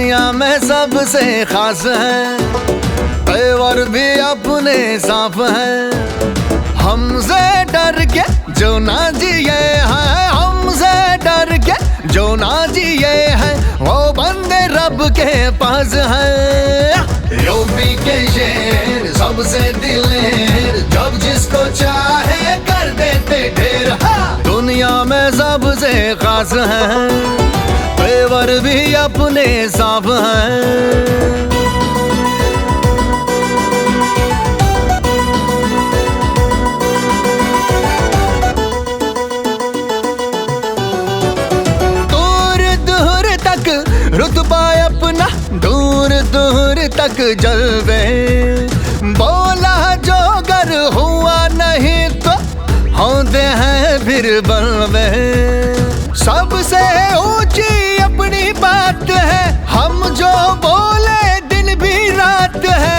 दुनिया में सबसे खास है, तेवर भी अपने साफ है। हमसे डर के जो ना जिए हैं, हमसे डर के जो ना जिए हैं, वो बंदे रब के पास है। यूपी के शेर सबसे दिलेर, जब जिसको चाहे कर देते ढेर। दुनिया में सबसे खास है, तेवर भी अपने साफ हैं। दूर दूर तक रुतबा अपना, दूर दूर तक जलवे। बोला जो गर हुआ नहीं तो होते हैं फिर बलवे। सबसे ऊंची अपनी बात है, हम जो बोले दिन भी रात है।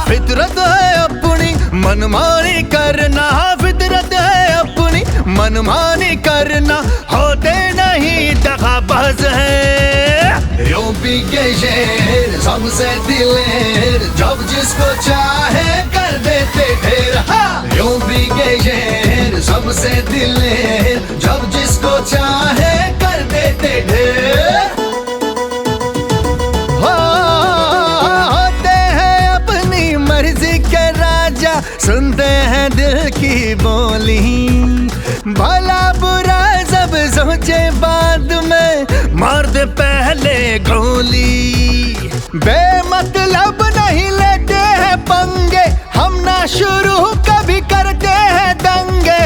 फितरत है अपनी मनमानी करना, फितरत है अपनी मनमानी करना, होते नहीं दगाबाज है। यूपी के शेर सबसे दिलेर, जब जिसको चाहे कर देते ढेर। यूपी के शेर सबसे दिलेर, जब जिसको चाहे कर देते ढेर। होते हैं अपनी मर्जी के राजा, सुनते हैं दिल की बोली। भला बुरा सब सोचे बाद में, मार दे पहले गोली। बेमतलब नहीं लेते हैं पंगे, हम ना शुरू कभी करते हैं दंगे।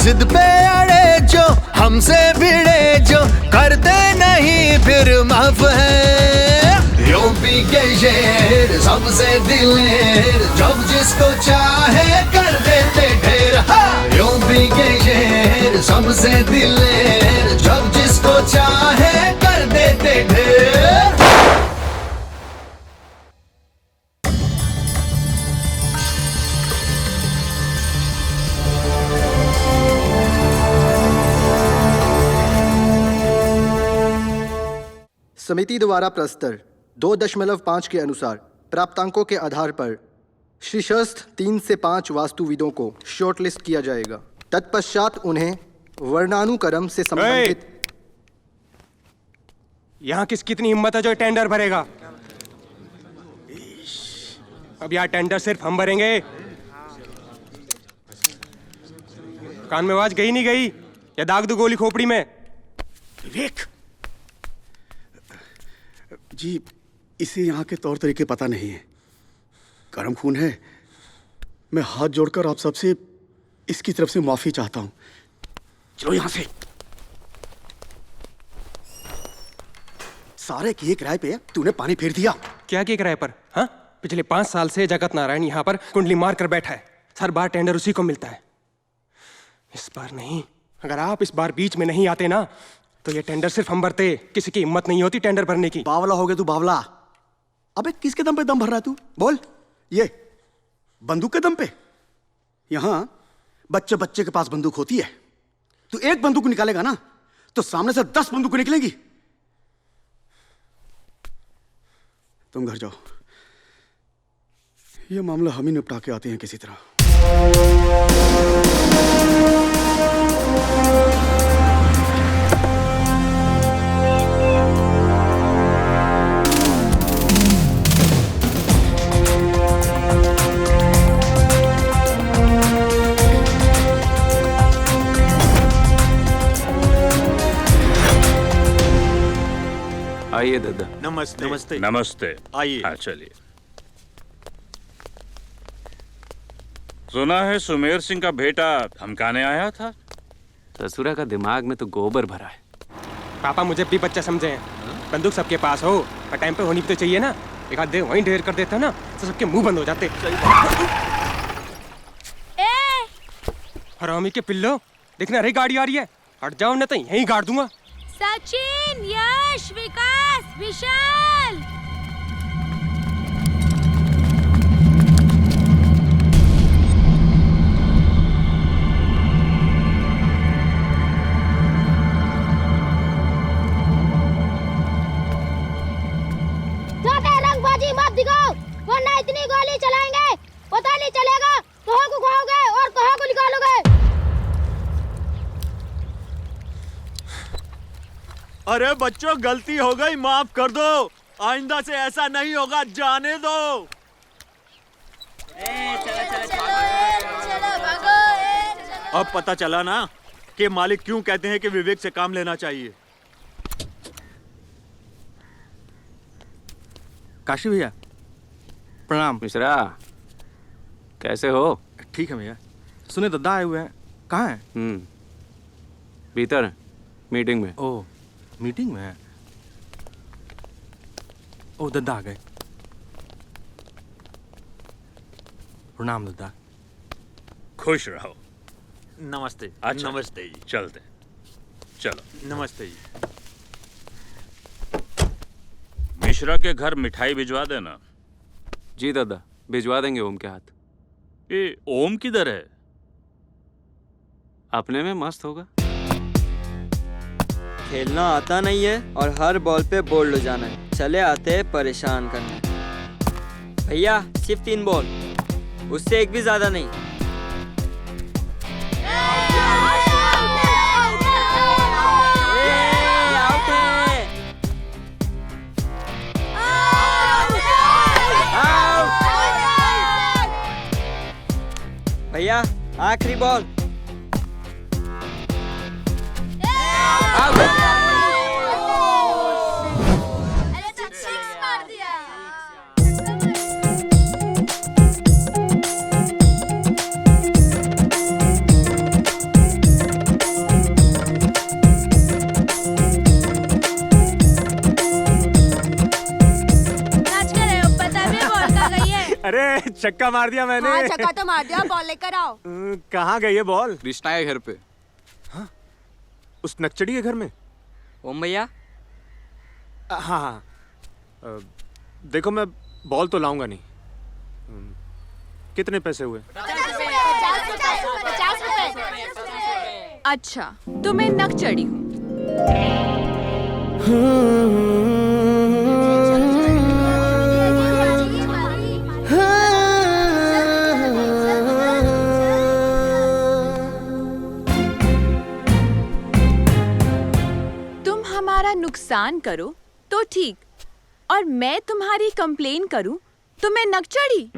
जिद पे अड़े जो, हमसे भिड़े जो, करते नहीं फिर माफ है। यूपी के शेर सबसे दिलेर, जब जिसको चाहे कर देते ढेर। यूपी के शेर सबसे दिलेर, जब जिसको चाहे कर देते ढेर। समिति द्वारा प्रस्तर 2.5 के अनुसार प्राप्तांकों के आधार पर शीर्षस्थ 3 से 5 वास्तुविदों को शॉर्टलिस्ट किया जाएगा। तत्पश्चात उन्हें वर्णानुक्रम से संबंधित। यहाँ कितनी हिम्मत है जो टेंडर भरेगा? अब यहाँ टेंडर सिर्फ हम भरेंगे। कान में आवाज गई नहीं गई, या दाग दो गोली खोपड़ी में? विवेक जी, इसे यहाँ के तौर तरीके पता नहीं है, गर्म खून है। मैं हाथ जोड़कर आप सबसे इसकी तरफ से माफी चाहता हूं। चलो यहां से। सारे किए किराए पे तूने पानी फेर दिया। क्या किए किराए पर? हाँ, पिछले 5 साल से जगत नारायण यहाँ पर कुंडली मार कर बैठा है। हर बार टेंडर उसी को मिलता है। इस बार नहीं। अगर आप इस बार बीच में नहीं आते ना, तो ये टेंडर सिर्फ हम भरते। किसी की हिम्मत नहीं होती टेंडर भरने की। बावला हो गया तू, बावला। अबे किसके दम पे दम भर रहा है तू? बोल। ये बंदूक के दम पे? यहां बच्चे बच्चे के पास बंदूक होती है। तू एक बंदूक निकालेगा ना, तो सामने से 10 बंदूक निकलेंगी। तुम घर जाओ, ये मामला हम ही निपटा के आते हैं किसी तरह। आइए दादा। नमस्ते। नमस्ते। नमस्ते। आइए। हाँ चलिए। सुना है सुमेर सिंह का बेटा धमकाने आया था। ससुरा का दिमाग में तो गोबर भरा है। पापा मुझे भी बच्चा समझे हैं। बंदूक सबके पास हो और टाइम पे होनी भी तो चाहिए ना। एक आध दे वहीं ढेर कर देता ना, तो सबके मुंह बंद हो जाते। हरामी के पिल्लो, देखना रे गाड़ी आ रही है। हट जाओ ना तो यहीं गाड़ दूंगा। सचिन, यश, विकास, विशाल। अरे बच्चों, गलती हो गई, माफ कर दो। आइंदा से ऐसा नहीं होगा, जाने दो। अब पता चला ना कि मालिक क्यों कहते हैं कि विवेक से काम लेना चाहिए। काशी भैया प्रणाम। मिश्रा, कैसे हो? ठीक है भैया। सुने दद्दा आए हुए हैं, कहाँ हैं? भीतर है, मीटिंग में। ओ मीटिंग में है। ओ दद्दा आ गए। प्रणाम दद्दा। खुश रहो। नमस्ते। अच्छा, नमस्ते जी। चलते, चलो। नमस्ते जी। मिश्रा के घर मिठाई भिजवा देना। जी दादा, भिजवा देंगे ओम के हाथ। ये ओम किधर है? अपने में मस्त होगा। खेलना आता नहीं है और हर बॉल पे बोल्ड हो जाना है। चले आते हैं परेशान करने। भैया सिर्फ 3 बॉल, उससे एक भी ज्यादा नहीं। आउट है। भैया आखिरी बॉल। अरे छक्का मार दिया मैंने। हाँ, छक्का तो मार दिया, बॉल लेकर आओ। कहाँ गई है बॉल? कृष्णा के घर पे। उस नक्चड़ी के घर में। ओम भैया हाँ। देखो, मैं बॉल तो लाऊंगा नहीं। कितने पैसे हुए? 50 रुपए। अच्छा, तो मैं नक चढ़ी हूँ। तुम हमारा नुकसान करो तो ठीक, और मैं तुम्हारी कंप्लेन करूं तो मैं नक चढ़ी।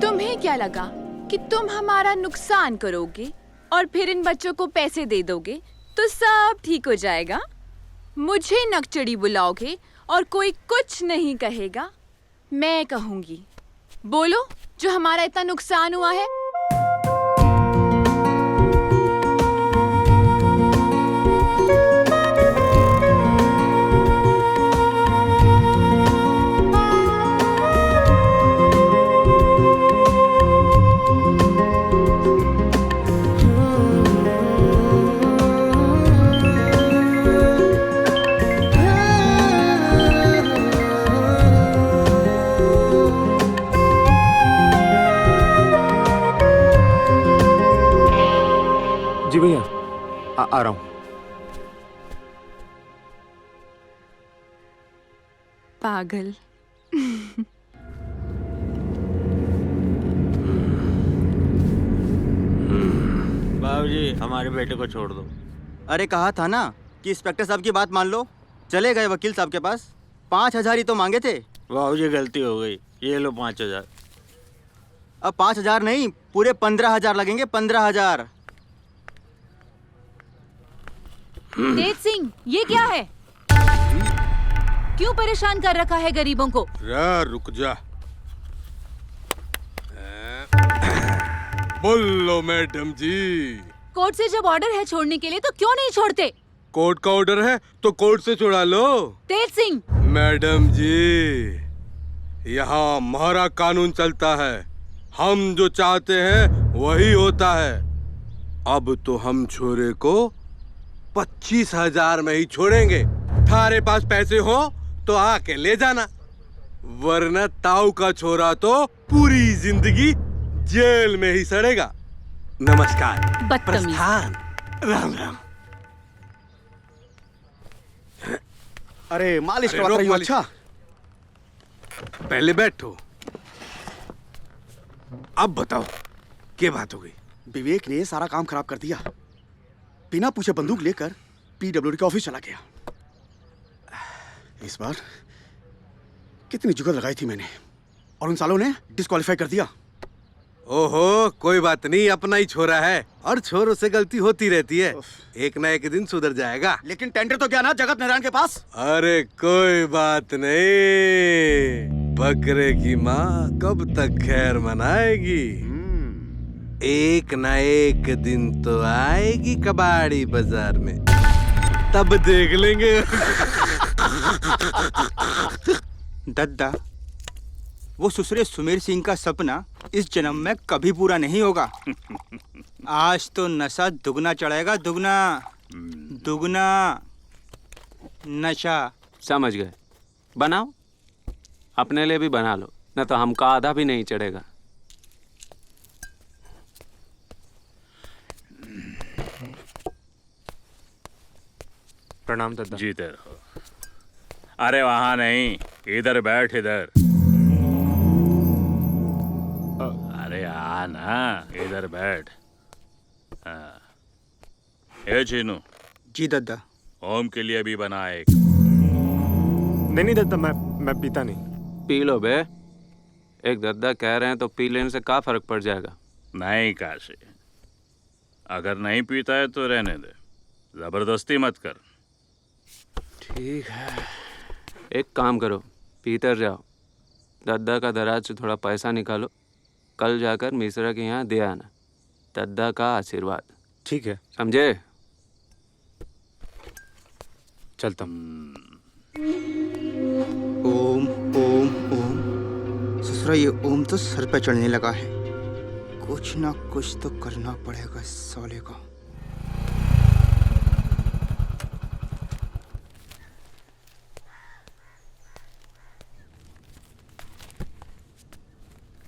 तुम्हें क्या लगा कि तुम हमारा नुकसान करोगे और फिर इन बच्चों को पैसे दे दोगे तो सब ठीक हो जाएगा? मुझे नकचड़ी बुलाओगे और कोई कुछ नहीं कहेगा, मैं कहूंगी। बोलो, जो हमारा इतना नुकसान हुआ है। जी भैया, आ रहा हूँ। पागल। बाबूजी, हमारे बेटे को छोड़ दो। अरे कहा था ना कि इंस्पेक्टर साहब की बात मान लो। चले गए वकील साहब के पास। 5,000 ही तो मांगे थे। बाबूजी, गलती हो गई। ये लो 5,000। अब 5,000 नहीं, पूरे 15,000 लगेंगे। 15,000। तेज सिंह, ये क्या है? क्यों परेशान कर रखा है गरीबों को? रुक जा। बोलो मैडम जी। कोर्ट से जब ऑर्डर है छोड़ने के लिए तो क्यों नहीं छोड़ते? कोर्ट का ऑर्डर है तो कोर्ट से छुड़ा लो। तेज सिंह। मैडम जी, यहाँ हमारा कानून चलता है। हम जो चाहते हैं वही होता है। अब तो हम छोरे को 25,000 में ही छोड़ेंगे। थारे पास पैसे हो तो आके ले जाना, वरना ताऊ का छोरा तो पूरी जिंदगी जेल में ही सड़ेगा। नमस्कार। प्रस्थान। राम राम। अरे मालिश अरे करवा रही हो? मालिश। अच्छा, पहले बैठो। अब बताओ क्या बात हो गई? विवेक ने सारा काम खराब कर दिया। बिना पूछे बंदूक लेकर पीडब्ल्यूडी के ऑफिस चला गया। इस बार कितनी जुगत लगाई थी मैंने और उन सालों ने डिस्क्वालीफाई कर दिया। ओहो, कोई बात नहीं, अपना ही छोरा है और छोरों से गलती होती रहती है, एक ना एक दिन सुधर जाएगा। लेकिन टेंडर तो क्या ना जगत नारायण के पास। अरे कोई बात नहीं, बकरे की माँ कब तक खैर मनाएगी, एक ना एक दिन तो आएगी कबाड़ी बाजार में, तब देख लेंगे। दद्दा, वो ससुरे सुमेर सिंह का सपना इस जन्म में कभी पूरा नहीं होगा। आज तो नशा दुगना चढ़ेगा, दुगना दुगना नशा। समझ गए, बनाओ, अपने लिए भी बना लो, न तो हमका आधा भी नहीं चढ़ेगा। प्रणाम दद्दा। जीते रहो। अरे वहां नहीं, इधर बैठ, इधर। अरे आ ना, इधर बैठ। हाँ। ए चीनू। जी दद्दा। ओम के लिए भी बना एक। नहीं दद्दा, मैं पीता नहीं। पी लो बे, एक दद्दा कह रहे हैं तो पी लेने से क्या फर्क पड़ जाएगा। नहीं काशी, अगर नहीं पीता है तो रहने दे, जबरदस्ती मत कर। ठीक है, एक काम करो, पीतर जाओ, दद्दा का दराज से थोड़ा पैसा निकालो, कल जाकर मिश्रा के यहाँ दे आना, दद्दा का आशीर्वाद। ठीक है, समझे? चलता हूँ। ओम ओम ओम। ससुरा, ये ओम तो सर पे चढ़ने लगा है, कुछ ना कुछ तो करना पड़ेगा इस साले को।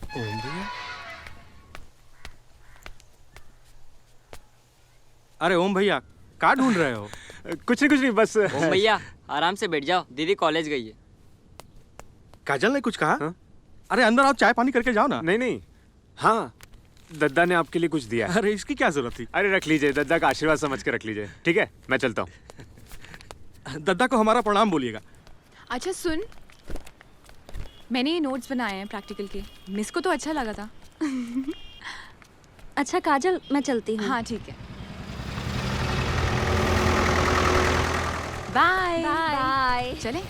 ओम भैया? अरे ओम भैया, कहाँ ढूंढ रहे हो? कुछ नहीं बस। ओम भैया आराम से बैठ जाओ, दीदी कॉलेज गई है। काजल ने कुछ कहा? अरे अंदर आओ, चाय पानी करके जाओ ना। नहीं, हाँ, दद्दा ने आपके लिए कुछ दिया। अरे इसकी क्या जरूरत थी? अरे रख लीजिए, दद्दा का आशीर्वाद समझ के रख लीजिए। ठीक है, मैं चलता हूँ। दद्दा को हमारा प्रणाम बोलिएगा। अच्छा सुन, मैंने ये नोट्स बनाए हैं प्रैक्टिकल के, मिस को तो अच्छा लगा था। अच्छा काजल, मैं चलती हूँ। हाँ ठीक है, बाय बाय। चले।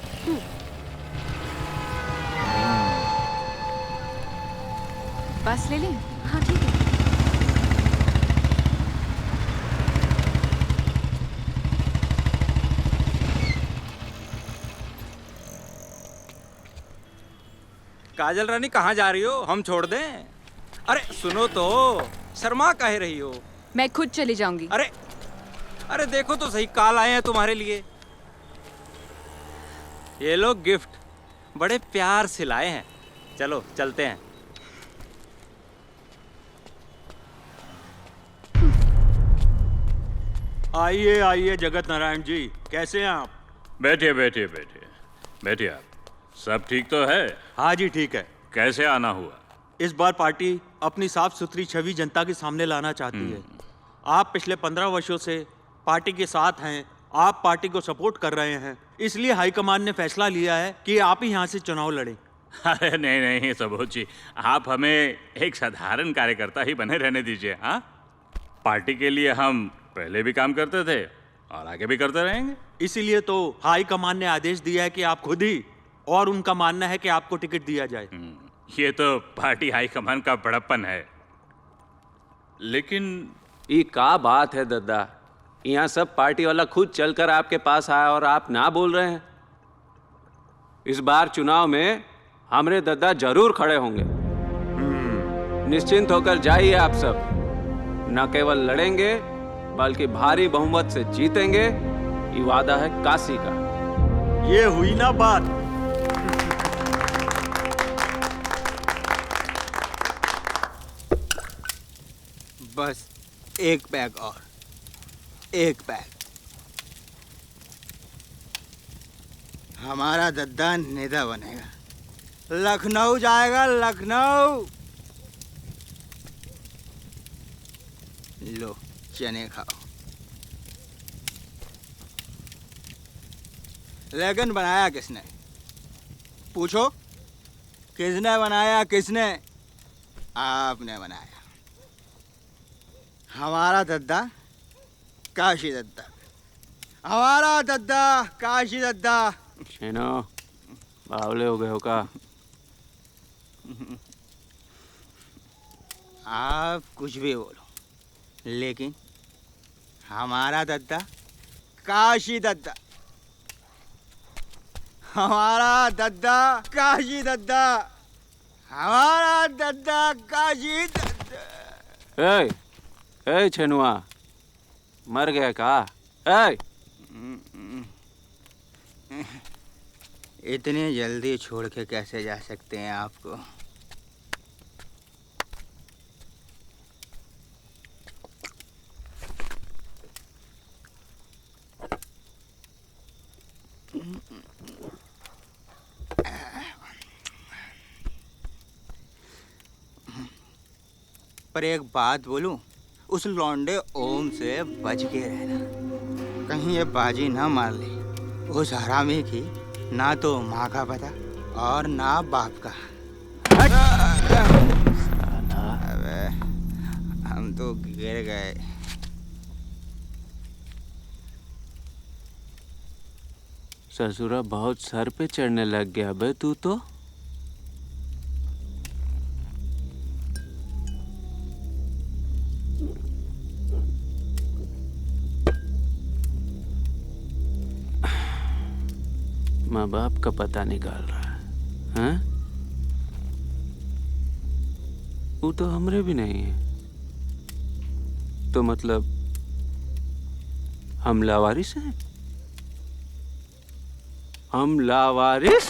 बस ले लें? हाँ ठीक है। काजल रानी कहाँ जा रही हो? हम छोड़ दें? अरे सुनो तो, शर्मा कह रही हो? मैं खुद चली जाऊंगी। अरे देखो तो सही, काल आए हैं तुम्हारे लिए। ये लो गिफ्ट, बड़े प्यार से लाए हैं। चलो चलते हैं। आइए आइए जगत नारायण जी, कैसे हैं आप? बैठिए बैठिए बैठिए बैठिए। आप सब ठीक तो है? हाँ जी ठीक है। कैसे आना हुआ? इस बार पार्टी अपनी साफ सुथरी छवि जनता के सामने लाना चाहती है। आप पिछले 15 वर्षों से पार्टी के साथ हैं, आप पार्टी को सपोर्ट कर रहे हैं, इसलिए हाईकमान ने फैसला लिया है कि आप ही यहाँ से चुनाव लड़ें। अरे नहीं सबोच जी, आप हमें एक साधारण कार्यकर्ता ही बने रहने दीजिए। हाँ, पार्टी के लिए हम पहले भी काम करते थे और आगे भी करते रहेंगे। इसीलिए तो हाईकमान ने आदेश दिया है कि आप खुद ही, और उनका मानना है कि आपको टिकट दिया जाए। ये तो पार्टी हाईकमान का बड़प्पन है। लेकिन ये का बात है दद्दा, यहाँ सब पार्टी वाला खुद चलकर आपके पास आया और आप ना बोल रहे हैं। इस बार चुनाव में हमरे दद्दा जरूर खड़े होंगे। निश्चिंत होकर जाइए आप सब, न केवल लड़ेंगे बल्कि भारी बहुमत से जीतेंगे, ये वादा है काशी का। ये हुई ना बात। बस एक बैग और, एक बैग। हमारा दद्दा नेता बनेगा, लखनऊ जाएगा, लखनऊ। लो चने खाओ। लेकिन बनाया किसने? पूछो, किसने बनाया? किसने? आपने बनाया। हमारा दद्दा काशी दद्दा, हमारा दद्दा काशी दद्दा। शेनो, बावले हो गए हो का? आप कुछ भी बोलो, लेकिन हमारा दद्दा काशी दद्दा, हमारा दद्दा काशी दद्दा, हमारा दद्दा काशी दद्दा। ए छेनुआ, मर गया का? ए इतनी जल्दी छोड़ के कैसे जा सकते हैं आपको? पर एक बात बोलूं, उस लौंडे ओम से बच के रहना, कहीं ये बाजी ना मार ले। उस हरामी की ना तो माँ का पता और ना बाप का। अबे, हम तो गिर गए। ससुरा बहुत सर पे चढ़ने लग गया बे तू तो। माँ बाप का पता निकाल रहा है, हैं? वो तो हमरे भी नहीं है, तो मतलब हम लावारिस हैं? हम लावारिस?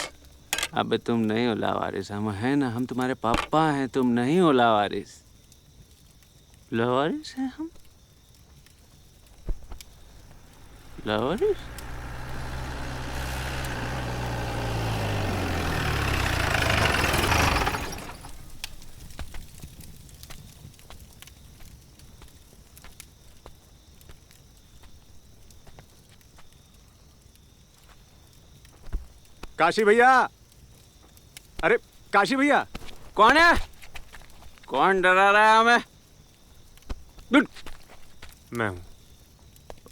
अबे तुम नहीं हो लावारिस, हम हैं ना, हम तुम्हारे पापा हैं, तुम नहीं हो लावारिस। लावारिस हैं हम? लावारिस? काशी भैया, अरे काशी भैया। कौन है? कौन डरा रहा है हमें? मैं हूं।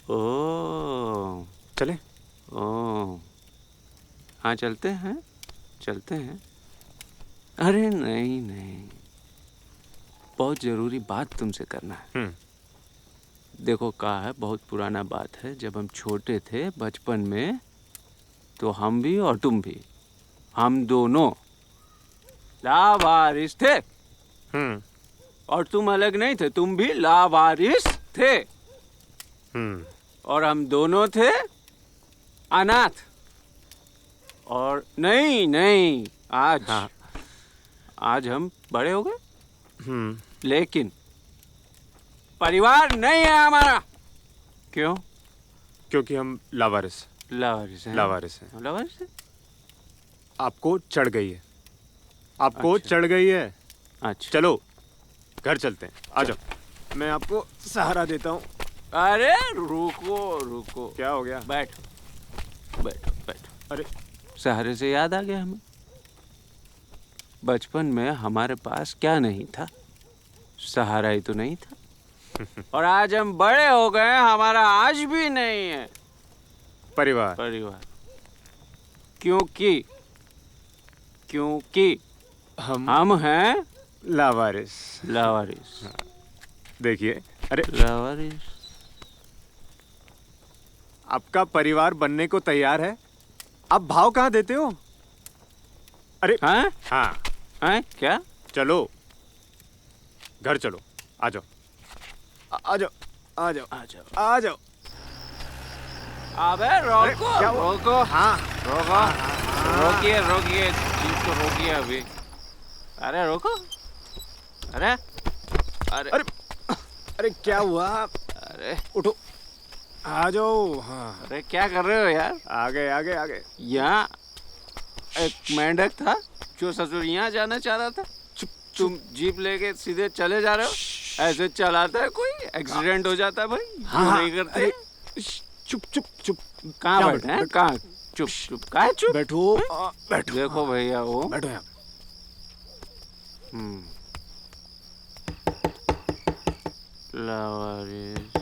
ओ चले? ओ हाँ, चलते हैं, चलते हैं। अरे नहीं नहीं, बहुत जरूरी बात तुमसे करना है। देखो क्या है, बहुत पुराना बात है। जब हम छोटे थे बचपन में, तो हम भी और तुम भी, हम दोनों लावारिस थे। और तुम अलग नहीं थे, तुम भी लावारिस थे। और हम दोनों थे अनाथ। और नहीं नहीं, आज हम बड़े हो गए, लेकिन परिवार नहीं है हमारा। क्यों? क्योंकि हम लावारिस हैं। लावारिस हैं। लावारिस हैं? आपको चढ़ गई है, आपको चढ़ गई है। अच्छा, चलो घर चलते हैं, आ जाओ, मैं आपको सहारा देता हूँ। अरे रुको रुको, क्या हो गया? बैठो बैठो बैठो। अरे सहारे से याद आ गया हमें, बचपन में हमारे पास क्या नहीं था? सहारा ही तो नहीं था। और आज हम बड़े हो गए, हमारा आज भी नहीं है परिवार। परिवार क्योंकि हम हैं लावारिस। लावारिस। देखिए, अरे लावारिस, आपका परिवार बनने को तैयार है, आप भाव कहाँ देते हो? अरे हैं? हाँ हैं? क्या? चलो घर चलो, आ जाओ आ जाओ आ जाओ आ जाओ आ जाओ। अबे रोको रोको, हाँ रोको, रोकिए रोकिए, जीप को रोकिए अभी। अरे रोको, अरे अरे अरे अरे क्या हुआ? अरे उठो, आ जाओ। हाँ, अरे क्या कर रहे हो यार? आगे आगे आगे। यहाँ एक मेंढक था जो ससुर यहाँ जाना चाह रहा था, तुम जीप लेके सीधे चले जा रहे हो। ऐसे चलाता है कोई? एक्सीडेंट हो जाता है भाई। हाँ, नहीं करते। चुप चुप चुप। कहाँ बैठे हैं? कहाँ चुप चुप काय चुप बैठो बैठो देखो भैया वो बैठो यहाँ लावारिस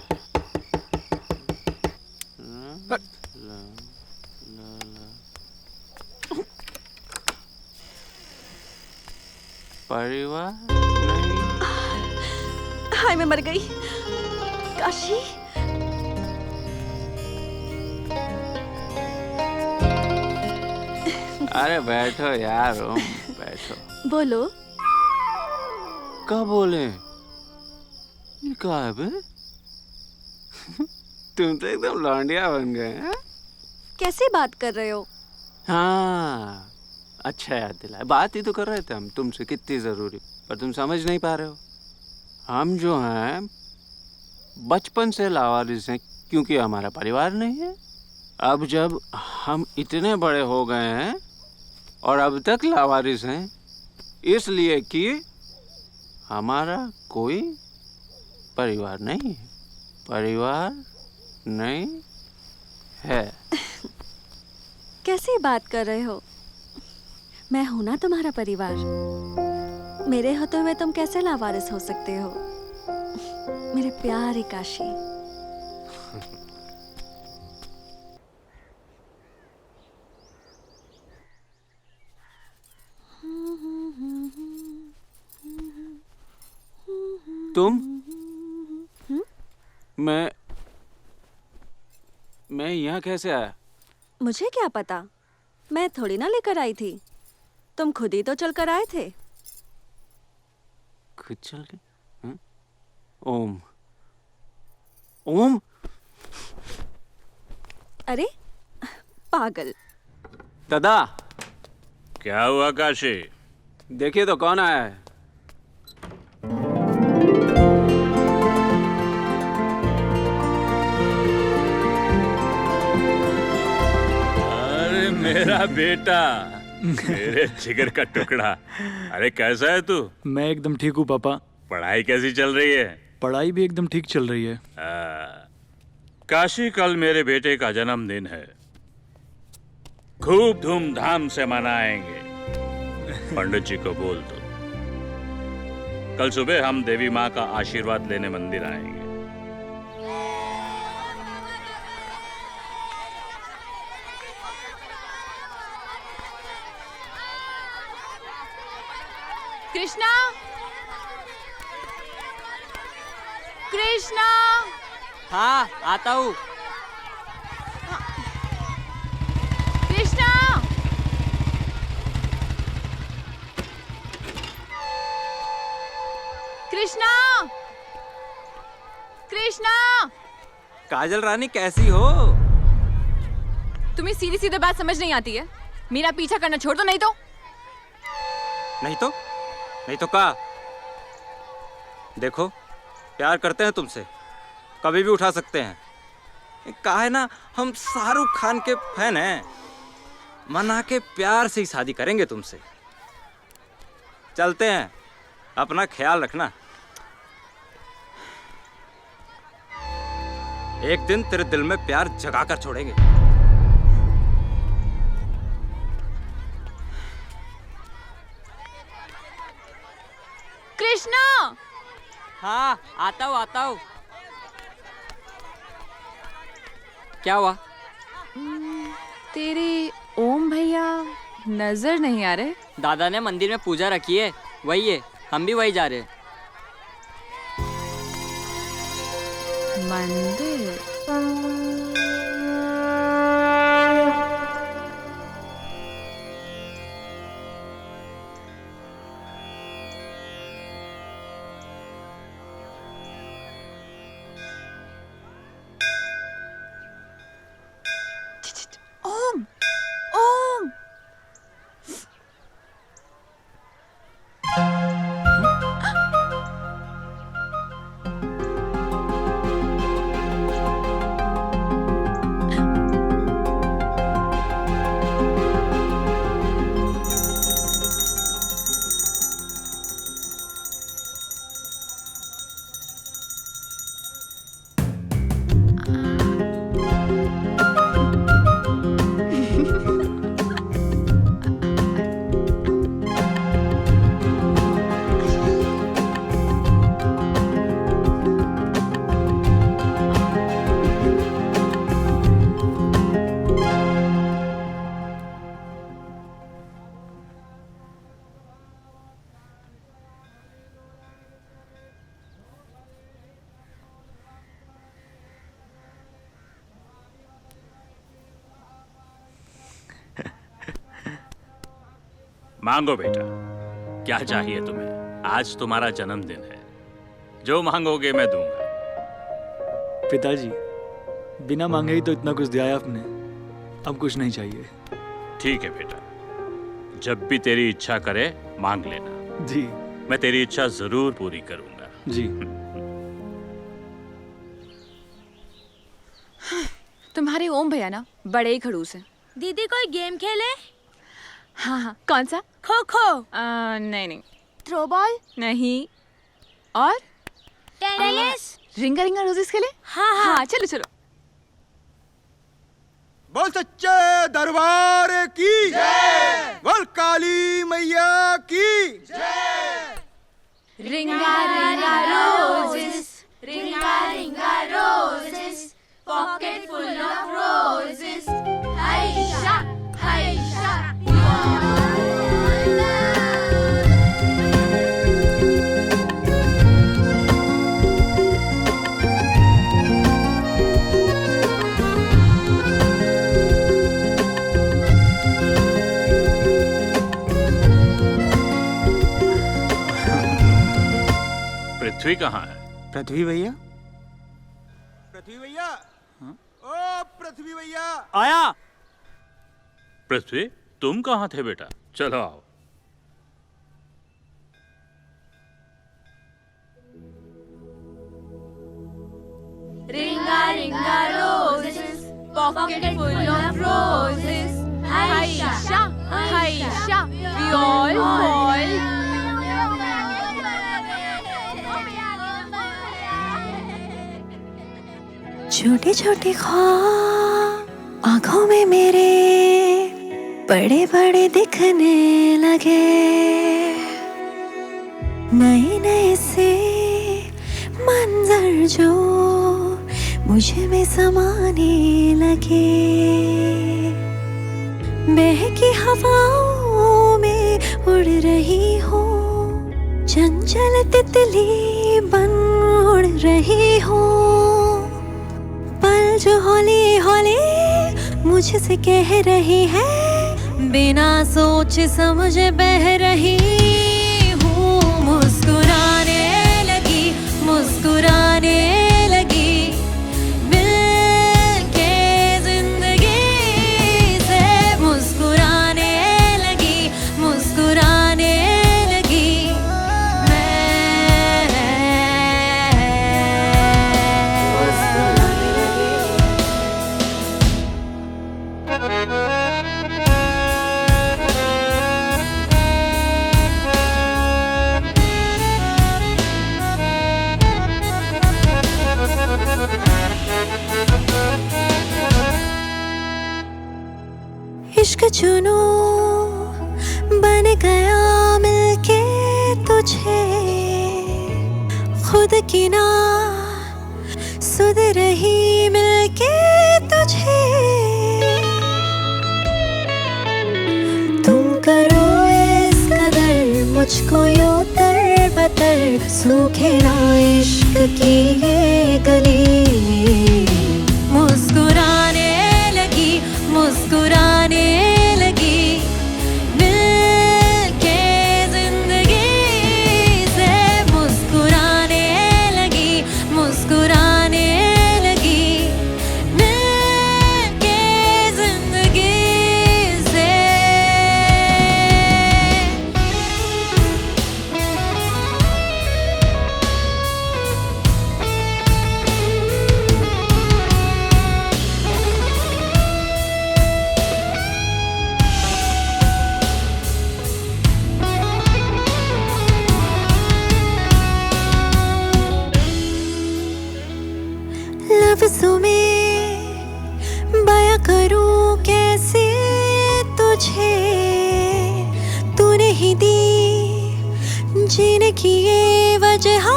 परिवार नहीं। हाय मैं मर गई। काशी अरे बैठो यार ओम बैठो। बोलो। कब बोले ये कहा है बे? तुम तो एकदम लौंडिया बन गए हैं। कैसे बात कर रहे हो? हाँ अच्छा याद दिलाया। बात ही तो कर रहे थे हम तुमसे कितनी जरूरी, पर तुम समझ नहीं पा रहे हो। हम जो हैं बचपन से लावारिस हैं क्योंकि हमारा परिवार नहीं है। अब जब हम इतने बड़े हो गए हैं और अब तक लावारिस हैं इसलिए कि हमारा कोई परिवार नहीं है। परिवार नहीं है। कैसी बात कर रहे हो? मैं हूं ना तुम्हारा परिवार। मेरे होते हुए तुम कैसे लावारिस हो सकते हो? मेरे प्यारे काशी। तुम मैं यहाँ कैसे आया? मुझे क्या पता, मैं थोड़ी ना लेकर आई थी। तुम खुद ही तो चल कर आए थे। खुद चल के? हाँ? ओम ओम अरे पागल। दादा क्या हुआ काशी? देखिए तो कौन आया है। अरे मेरा बेटा, मेरे जिगर का टुकड़ा। अरे कैसा है तू? मैं एकदम ठीक हूँ पापा। पढ़ाई कैसी चल रही है? पढ़ाई भी एकदम ठीक चल रही है। काशी कल मेरे बेटे का जन्मदिन है, खूब धूमधाम से मनाएंगे। पंडित जी को बोल दो कल सुबह हम देवी माँ का आशीर्वाद लेने मंदिर आएंगे। कृष्णा, कृष्णा। हाँ आता हूँ। कृष्णा, कृष्णा, कृष्णा। काजल रानी कैसी हो? तुम्हें सीधी सीधी बात समझ नहीं आती है? मेरा पीछा करना छोड़ दो, नहीं तो नहीं तो का? देखो प्यार करते हैं तुमसे, कभी भी उठा सकते हैं। का है ना, हम शाहरुख खान के फैन हैं। मना के प्यार से ही शादी करेंगे तुमसे। चलते हैं, अपना ख्याल रखना। एक दिन तेरे दिल में प्यार जगा कर छोड़ेंगे। कृष्णा। हाँ आता हूँ। क्या हुआ? तेरे ओम भैया नजर नहीं आ रहे। दादा ने मंदिर में पूजा रखी है, वही है। हम भी वही जा रहे हैं। मंदिर? ओम, ओम। मांगो बेटा, क्या चाहिए तुम्हें? आज तुम्हारा जन्मदिन है, जो मांगोगे मैं दूंगा। पिताजी, बिना मांगे ही तो इतना कुछ दिया है आपने, अब कुछ नहीं चाहिए। ठीक है बेटा, जब भी तेरी इच्छा करे मांग लेना। जी। मैं तेरी इच्छा जरूर पूरी करूंगा। जी। तुम्हारे ओम भैया ना बड़े ही खड़ूस हैं। दीदी कोई गेम खेले? हाँ हाँ, कौन सा? खो खो। नहीं नहीं। Throw ball? नहीं। और? टेनिस? रिंगा रिंगा रोजेस खेले? हाँ हाँ। हाँ, चलो चलो। बोल सच्चे दरबार की जय, बोल काली मैया की जय। रिंगा रिंगा रोजेस, रिंगा रिंगा roses, pocket full of roses. Haisha, Haisha, पृथ्वी कहाँ है? पृथ्वी भैया, पृथ्वी भैया, ओ पृथ्वी भैया। आया। पृथ्वी, तुम कहाँ थे बेटा? चलो आओ। Ringa ringa roses, pocket full of roses. Haisha, Haisha, we all fall. छोटे छोटे ख्वाब आंखों में मेरे बड़े बड़े दिखने लगे, नए नए से मंजर जो मुझे में समाने लगे। बहकी हवाओं में उड़ रही हूँ, चंचल तितली बन उड़ रही हूँ, पल जो हौले हौले मुझसे कह रही है, बिना सोच समझ बह रही हूँ। मुस्कुराने लगी, मुस्कुराने लगी, मिल के जिंदगी से मुस्कुराने लगी, मुस्कुराने लगी मैं। मुस्कुराने लगी। इश्क चुनो बन गया मिलके तुझे, खुद की ना सुध रही मिलके तुझे। तुम करो इस कदर मुझको यूं तर बतर, सूखे ना इश्क की ये गली। मुस्कुराने लगी, मुस्कुराने लगी, मिल के जिंदगी से मुस्कुराने लगी, मुस्कुराने लगी, मिल के जिंदगी से। लफ्ज़ों में बयां करूं कैसे तुझे, तूने ही दी जीने की ये वजह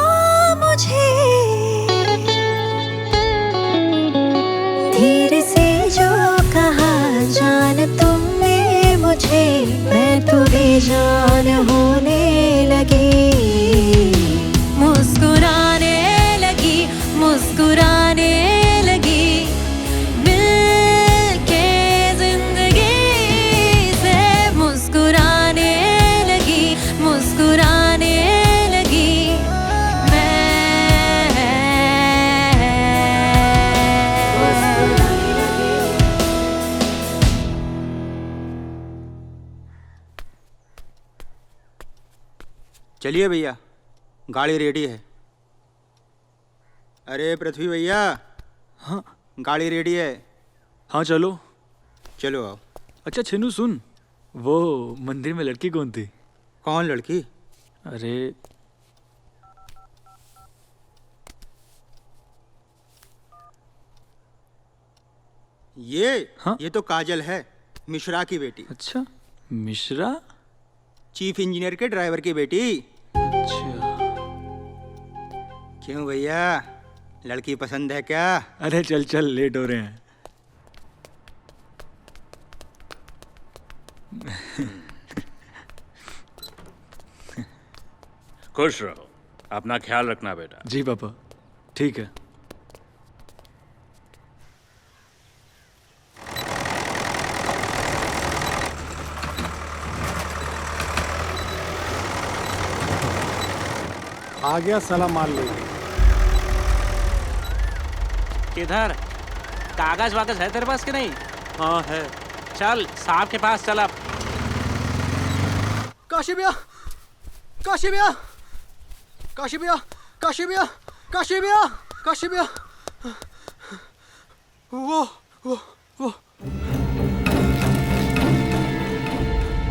मुझे। धीरे से जो कहा जान तुमने मुझे, मैं तो बेजान होने लगी। मुस्कुराने लगी, मुस्कुराने लगी, मिल के जिंदगी से मुस्कुराने चलिए भैया, गाड़ी रेडी है। अरे पृथ्वी भैया, हाँ गाड़ी रेडी है। हाँ चलो। चलो आओ। अच्छा छिनू सुन, वो मंदिर में लड़की कौन थी? कौन लड़की? अरे ये तो काजल है, मिश्रा की बेटी। अच्छा, मिश्रा? चीफ इंजीनियर के ड्राइवर की बेटी। अच्छा। क्यों भैया, लड़की पसंद है क्या? अरे चल चल, लेट हो रहे हैं। खुश रहो, अपना ख्याल रखना बेटा। जी पापा, ठीक है। आ गया, सलाम मार लेंगे। किधर? कागज वागज है तेरे पास कि नहीं? हाँ है। चल साहब के पास चल। अब काशी भैया, काशी भैया, काशी भैया, काशी भैया, काशी भैया, काशी भैया, वो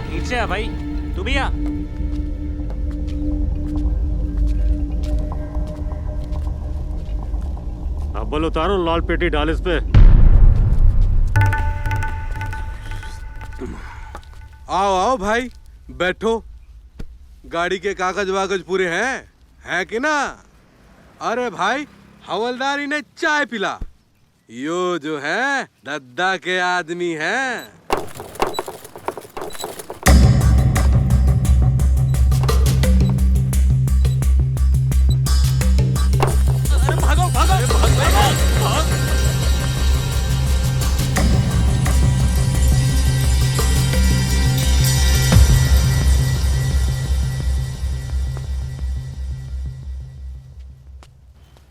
नीचे आ भाई, तू भी आ। अब्बल उतारो, लाल पेटी डाल इस पे। आओ आओ भाई, बैठो। गाड़ी के कागज वागज पूरे हैं कि ना? अरे भाई, हवलदारी ने चाय पिला। यो जो है दद्दा के आदमी हैं।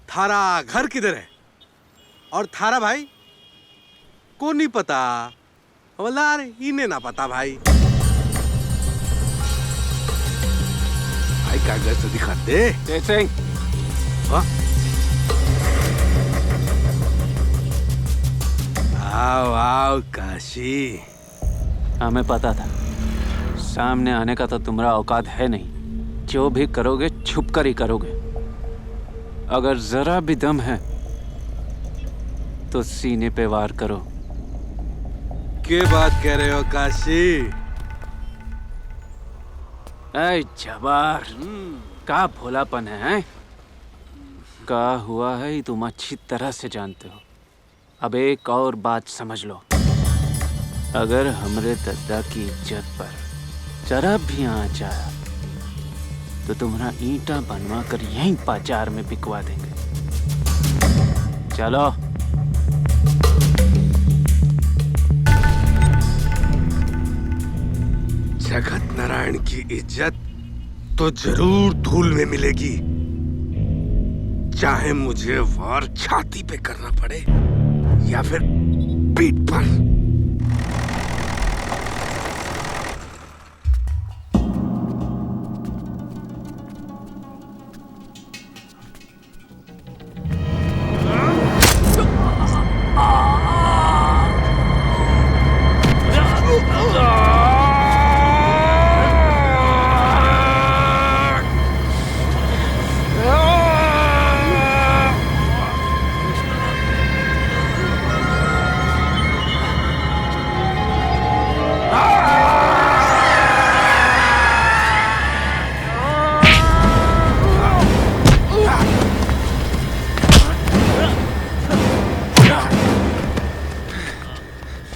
थारा घर किधर है? और थारा भाई को नहीं पता? हवलदार इन्हें ना पता भाई। भाई कागज तो दिखा दे। आओ आओ काशी। हमें पता था सामने आने का तो तुम्हारा औकात है नहीं। जो भी करोगे छुप कर ही करोगे। अगर जरा भी दम है तो सीने पे वार करो। क्या बात कह रहे हो काशी? ऐ जबार, का भोलापन है? का हुआ है ये तुम अच्छी तरह से जानते हो। अब एक और बात समझ लो, अगर हमरे दद्दा की इज्जत पर जरा भी आंच आया तो तुम्हारा ईंटा बनवा कर यहीं बाजार में बिकवा देंगे। चलो। जगत नारायण की इज्जत तो जरूर धूल में मिलेगी, चाहे मुझे वार छाती पे करना पड़े या फिर पीठ पर।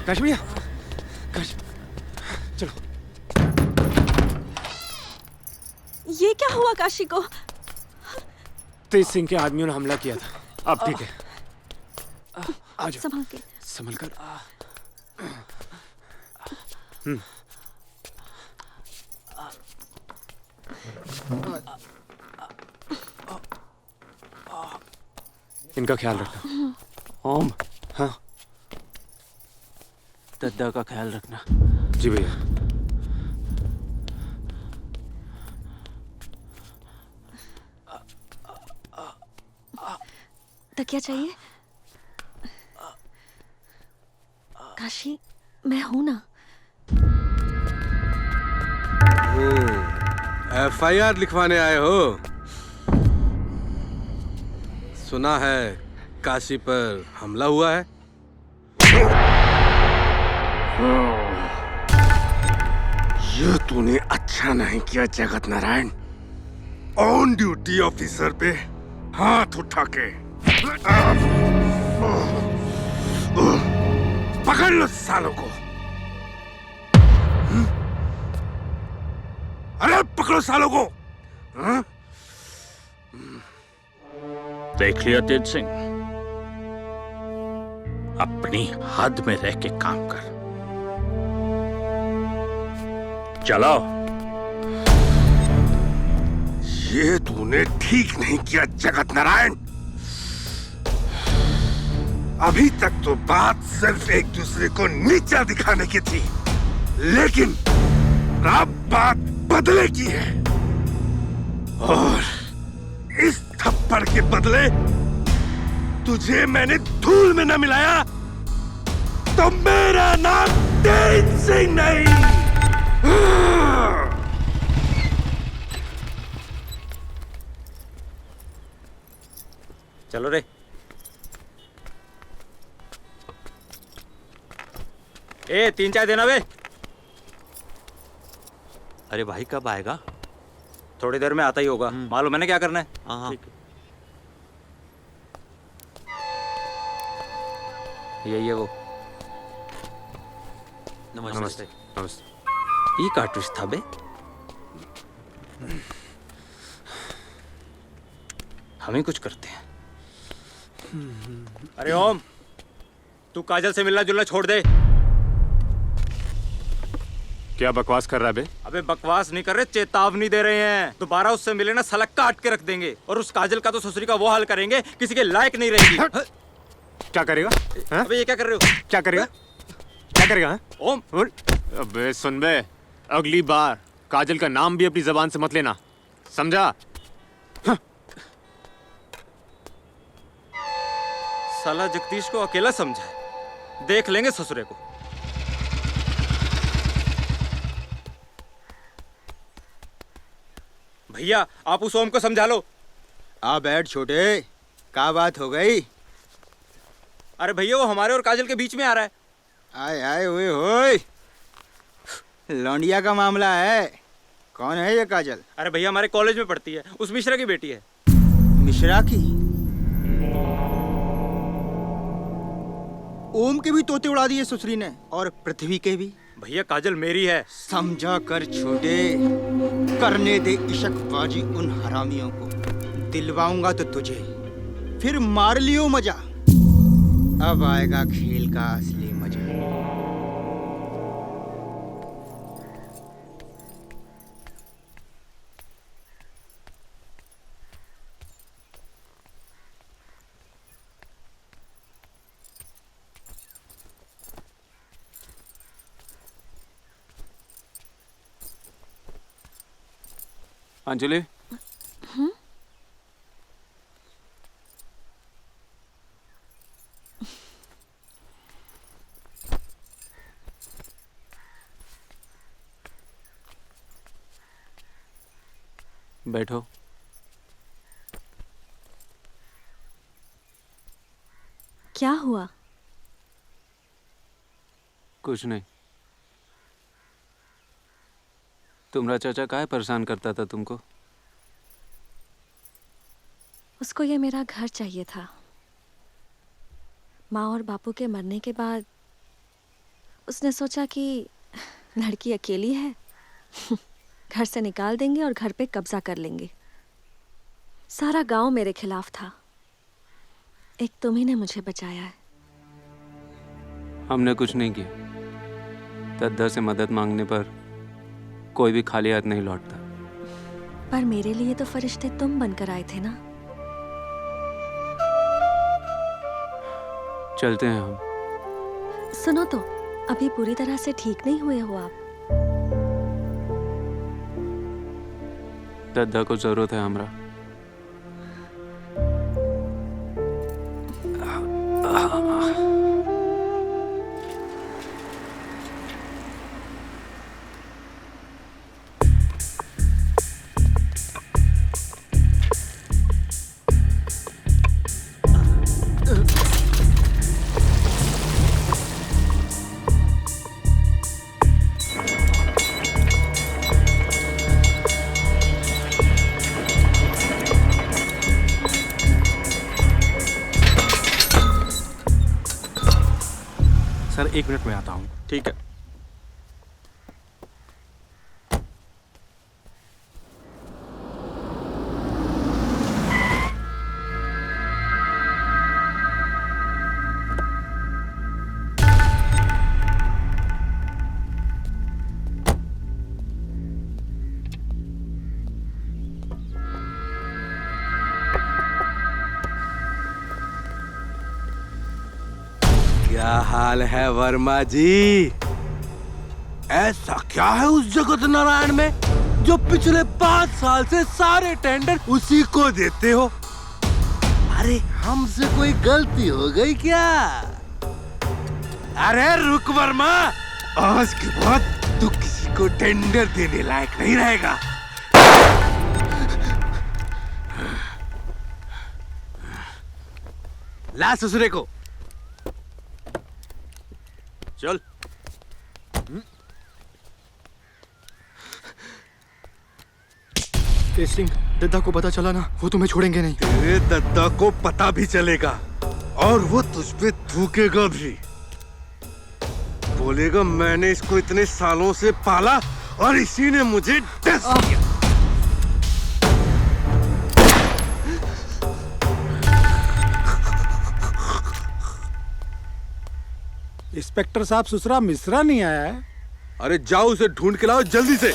काश भैया, काश, चलो। ये क्या हुआ काशी को? तेज सिंह के आदमियों ने हमला किया था। अब ठीक है, आ जाओ। संभाल के। संभल कर। इनका ख्याल रखना। ओम। हाँ दद्दा का ख्याल रखना। जी भैया। तकिया चाहिए? काशी, मैं हूं ना। FIR लिखवाने आए हो? सुना है काशी पर हमला हुआ है। ये तूने अच्छा नहीं किया Jagat Narayan. On duty officer पे हाथ उठा के पकड़ लो सालों को। अरे पकड़ो सालों को। देख लिया तेज सिंह, अपनी हद में रह के काम कर। चलो। ये तूने ठीक नहीं किया जगत नारायण। अभी तक तो बात सिर्फ एक दूसरे को नीचा दिखाने की थी, लेकिन अब बात बदले की है। और इस थप्पड़ के बदले तुझे मैंने धूल में न मिलाया तो मेरा नाम तेज सिंह नहीं। चलो रे। ए 3 चाय देना बे। अरे भाई कब आएगा? थोड़ी देर में आता ही होगा। मालूम है ना क्या करना है? हाँ। यही है वो। नमस्ते। नमस्ते। ये कार्टूस था बे। हम ही कुछ करते हैं। अरे ओम, तू काजल से मिलना जुलना छोड़ दे। क्या बकवास कर रहा है बे? अबे बकवास नहीं कर रहे, चेतावनी दे रहे हैं। दोबारा उससे मिले ना साला काट के रख देंगे। और उस काजल का तो ससुरी का वो हाल करेंगे, किसी के लायक नहीं रहेगी। क्या करेगा? अबे ये क्या कर रहे हो? क्या करेगा? क्या करेगा? ओम, अबे सुन बे, अगली बार काजल का नाम भी अपनी जबान से मत लेना, समझा? साला जगदीश को अकेला समझा है। देख लेंगे ससुरे को। भैया आप उस ओम को समझा लो। आ बैठ छोटे, क्या बात हो गई? अरे भैया वो हमारे और काजल के बीच में आ रहा है। आए आए हुए होए, लौंडिया का मामला है। कौन है ये काजल? अरे भैया हमारे कॉलेज में पढ़ती है, उस मिश्रा की बेटी है। मिश्रा की? ओम के भी तोते उड़ा दिए ससुरी ने, और पृथ्वी के भी। भैया काजल मेरी है। समझा कर छोटे, करने दे इशकबाजी उन हरामियों को। दिलवाऊंगा तो तुझे, फिर मार लियो मजा। अब आएगा खेल का असली मजा। अंजलि, बैठो। क्या हुआ? कुछ नहीं। तुम्हारा चाचा काहे परेशान करता था तुमको? उसको ये मेरा घर चाहिए था। माँ और बापू के मरने के बाद उसने सोचा कि लड़की अकेली है, घर से निकाल देंगे और घर पे कब्जा कर लेंगे। सारा गांव मेरे खिलाफ था, एक तुम ही ने मुझे बचाया है। हमने कुछ नहीं किया। दद्दा से मदद मांगने पर कोई भी खाली हाथ नहीं लौटता। पर मेरे लिए तो फरिश्ते तुम बनकर आए थे ना। चलते हैं हम। सुनो तो, अभी पूरी तरह से ठीक नहीं हुए हो आप। दद्दा को जरूरत है हमरा। सर 1 मिनट में आता हूँ। ठीक है। क्या हाल है वर्मा जी? ऐसा क्या है उस जगत नारायण में जो पिछले 5 साल से सारे टेंडर उसी को देते हो? अरे हमसे कोई गलती हो गई क्या? अरे रुक वर्मा, आज के बाद तू किसी को टेंडर देने लायक नहीं रहेगा। ला ससुरे को। चल। तेज सिंह, दद्दा को पता चला ना, वो तुम्हें छोड़ेंगे नहीं। तेरे दद्दा को पता भी चलेगा और वो तुझ पे थूकेगा भी। बोलेगा मैंने इसको इतने सालों से पाला और इसी ने मुझे डस दिया। इंस्पेक्टर साहब, ससुरा मिश्रा नहीं आया है? अरे जाओ उसे ढूंढ के लाओ जल्दी से।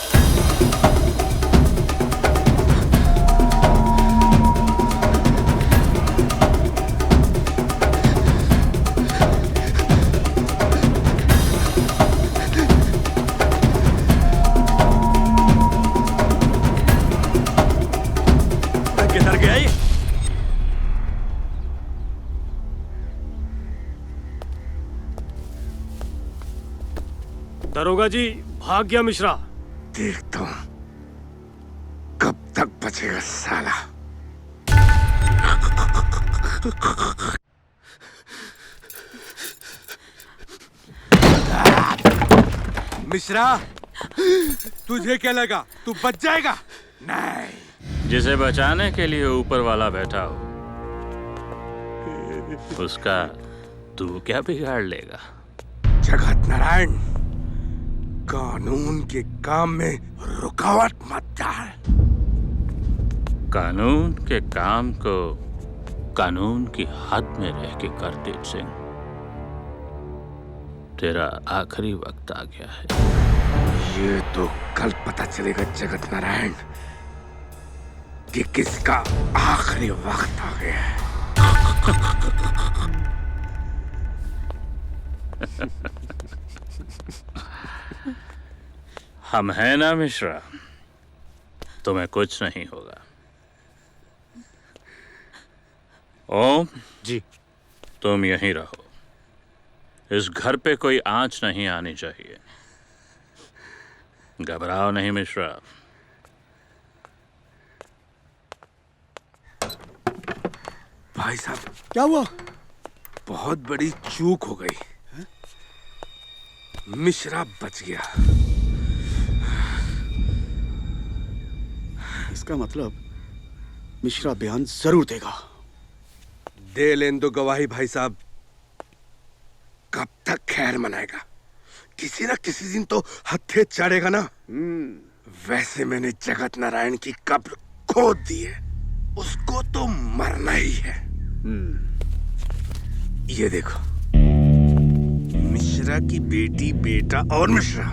किधर गया ये? दरोगा जी, भाग गया मिश्रा। देखता हूं कब तक बचेगा साला। मिश्रा, तुझे क्या लगा तू बच जाएगा? नहीं। जिसे बचाने के लिए ऊपर वाला बैठा हो, उसका तू क्या बिगाड़ लेगा? जगत नारायण, कानून के काम में रुकावट मत डाल। कानून के काम को कानून की हद में रह के कर, तेज सिंह। तेरा आखिरी वक्त आ गया है। ये तो कल पता चलेगा जगत नारायण कि किसका आखिरी वक्त आ गया है। हम हैं ना मिश्रा, तुम्हें कुछ नहीं होगा। ओम जी, तुम यहीं रहो। इस घर पे कोई आंच नहीं आनी चाहिए। घबराओ नहीं मिश्रा। भाई साहब, क्या हुआ? बहुत बड़ी चूक हो गई। मिश्रा बच गया। इसका मतलब मिश्रा बयान जरूर देगा। दे लेन दो गवाही भाई साहब। कब तक खैर मनाएगा? किसी न किसी दिन तो हत्थे चढ़ेगा ना। वैसे मैंने जगत नारायण की कब्र खोद दी है, उसको तो मरना ही है। ये देखो, मिश्रा की बेटी, बेटा और मिश्रा,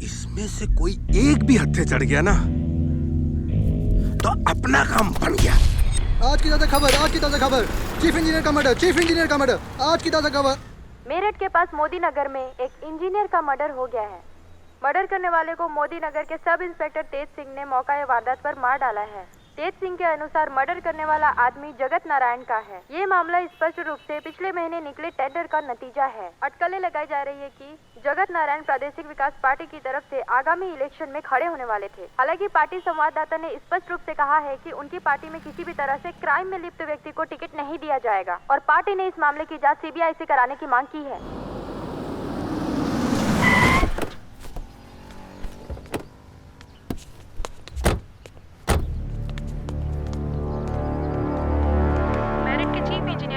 इसमें से कोई एक भी हत्थे चढ़ गया ना तो अपना काम बन गया। आज की ताजा खबर, आज की ताजा खबर। चीफ इंजीनियर का मर्डर, चीफ इंजीनियर का मर्डर। आज की ताजा खबर। मेरठ के पास मोदी नगर में एक इंजीनियर का मर्डर हो गया है। मर्डर करने वाले को मोदी नगर के सब इंस्पेक्टर तेज सिंह ने मौका वारदात पर मार डाला है। तेज सिंह के अनुसार मर्डर करने वाला आदमी जगत नारायण का है। ये मामला स्पष्ट रूप से पिछले महीने निकले टेंडर का नतीजा है। अटकलें लगाई जा रही है कि जगत नारायण प्रादेशिक विकास पार्टी की तरफ से आगामी इलेक्शन में खड़े होने वाले थे। हालांकि पार्टी संवाददाता ने स्पष्ट रूप से कहा है कि उनकी पार्टी में किसी भी तरह से क्राइम में लिप्त व्यक्ति को टिकट नहीं दिया जाएगा और पार्टी ने इस मामले की जाँच CBI से कराने की मांग की है।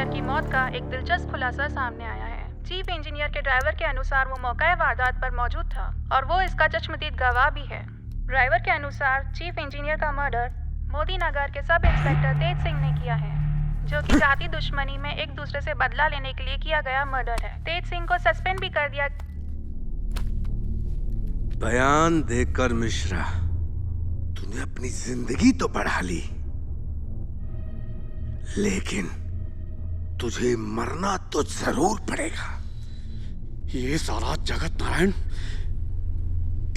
की मौत का एक दिलचस्प खुलासा सामने आया है। चीफ इंजीनियर के ड्राइवर के अनुसार वो मौका वारदात पर मौजूद था और वो इसका चश्मदीद गवाह भी है। ड्राइवर के अनुसार चीफ इंजीनियर का मर्डर मोदी नगर के सब इंस्पेक्टर तेज सिंह ने किया है, जो कि जाती दुश्मनी में एक दूसरे से बदला लेने के लिए किया गया मर्डर है। तेज सिंह को सस्पेंड भी कर दिया। बयान देकर मिश्रा, तूने अपनी जिंदगी तो बढ़ा ली, लेकिन तुझे मरना तो जरूर पड़ेगा। ये साला जगत नारायण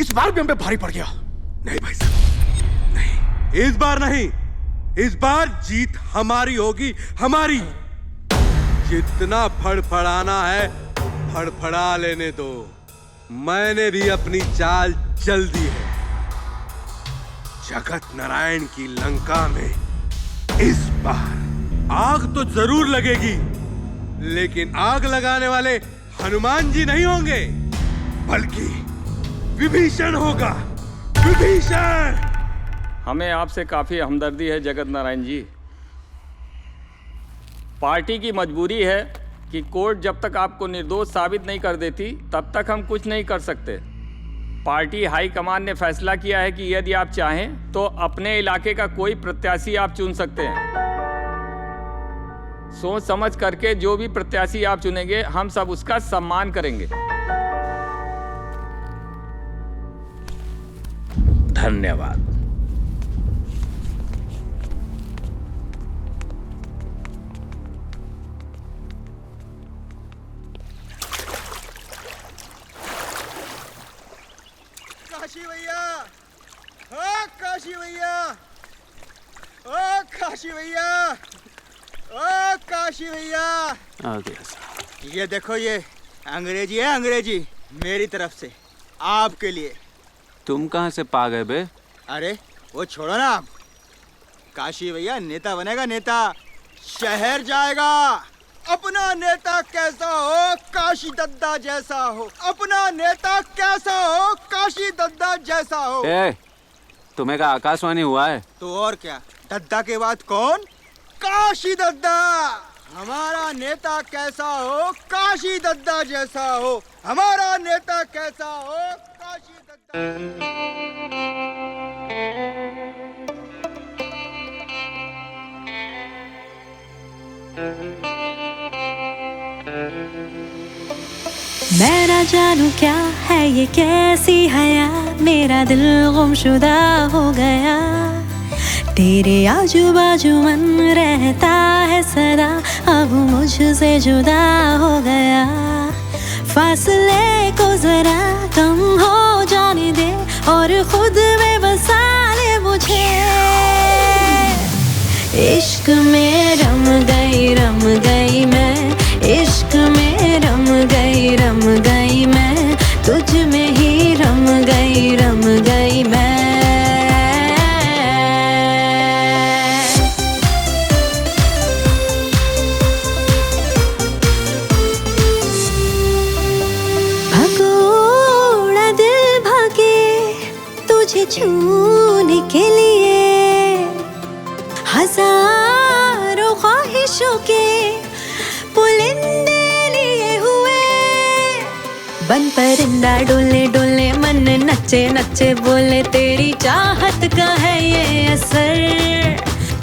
इस बार भी हम पे भारी पड़ गया। नहीं भाई साहब, नहीं, इस बार नहीं, इस बार जीत हमारी होगी, हमारी। जितना फड़फड़ाना है फड़फड़ा लेने दो, मैंने भी अपनी चाल चल दी है। जगत नारायण की लंका में इस बार आग तो जरूर लगेगी, लेकिन आग लगाने वाले हनुमान जी नहीं होंगे, बल्कि विभीषण होगा, विभीषण। हमें आपसे काफ़ी हमदर्दी है जगत नारायण जी। पार्टी की मजबूरी है कि कोर्ट जब तक आपको निर्दोष साबित नहीं कर देती तब तक हम कुछ नहीं कर सकते। पार्टी हाई कमान ने फैसला किया है कि यदि आप चाहें तो अपने इलाके का कोई प्रत्याशी आप चुन सकते हैं। सोच समझ करके जो भी प्रत्याशी आप चुनेंगे हम सब उसका सम्मान करेंगे। धन्यवाद। काशी भैया, ओ काशी भैया, ओ काशी भैया, ओ काशी भैया। आ गया साहब। ये देखो, ये अंग्रेजी है, अंग्रेजी मेरी तरफ से आपके लिए। तुम कहाँ से पा गए बे? अरे वो छोड़ो ना, आप काशी भैया नेता बनेगा, नेता शहर जाएगा। अपना नेता कैसा हो, काशी दद्दा जैसा हो। अपना नेता कैसा हो, काशी दद्दा जैसा हो। तुम्हें का आकाशवाणी हुआ है? तो और क्या, दद्दा के बाद कौन? काशी दद्दा। हमारा नेता कैसा हो, काशी दद्दा जैसा हो। हमारा नेता कैसा हो, काशी दद्दा। मैं ना जानू क्या है ये कैसी हया, मेरा दिल गुमशुदा हो गया। तेरे आजू बाजू मन रहता है सदा, अब मुझसे जुदा हो गया। फासले को जरा कम हो जाने दे और खुद में बसा ले मुझे। इश्क में रम गई मैं, इश्क में रम गई मैं, तुझ में ही रम गई मैं। भगोड़ा दिल भागे तुझे छूने के लिए, हजारों ख्वाहिशों के पुलिंदे लिए हुए। बन परिंदा डोले डोले मन नचे नचे बोले, तेरी चाहत का है ये असर।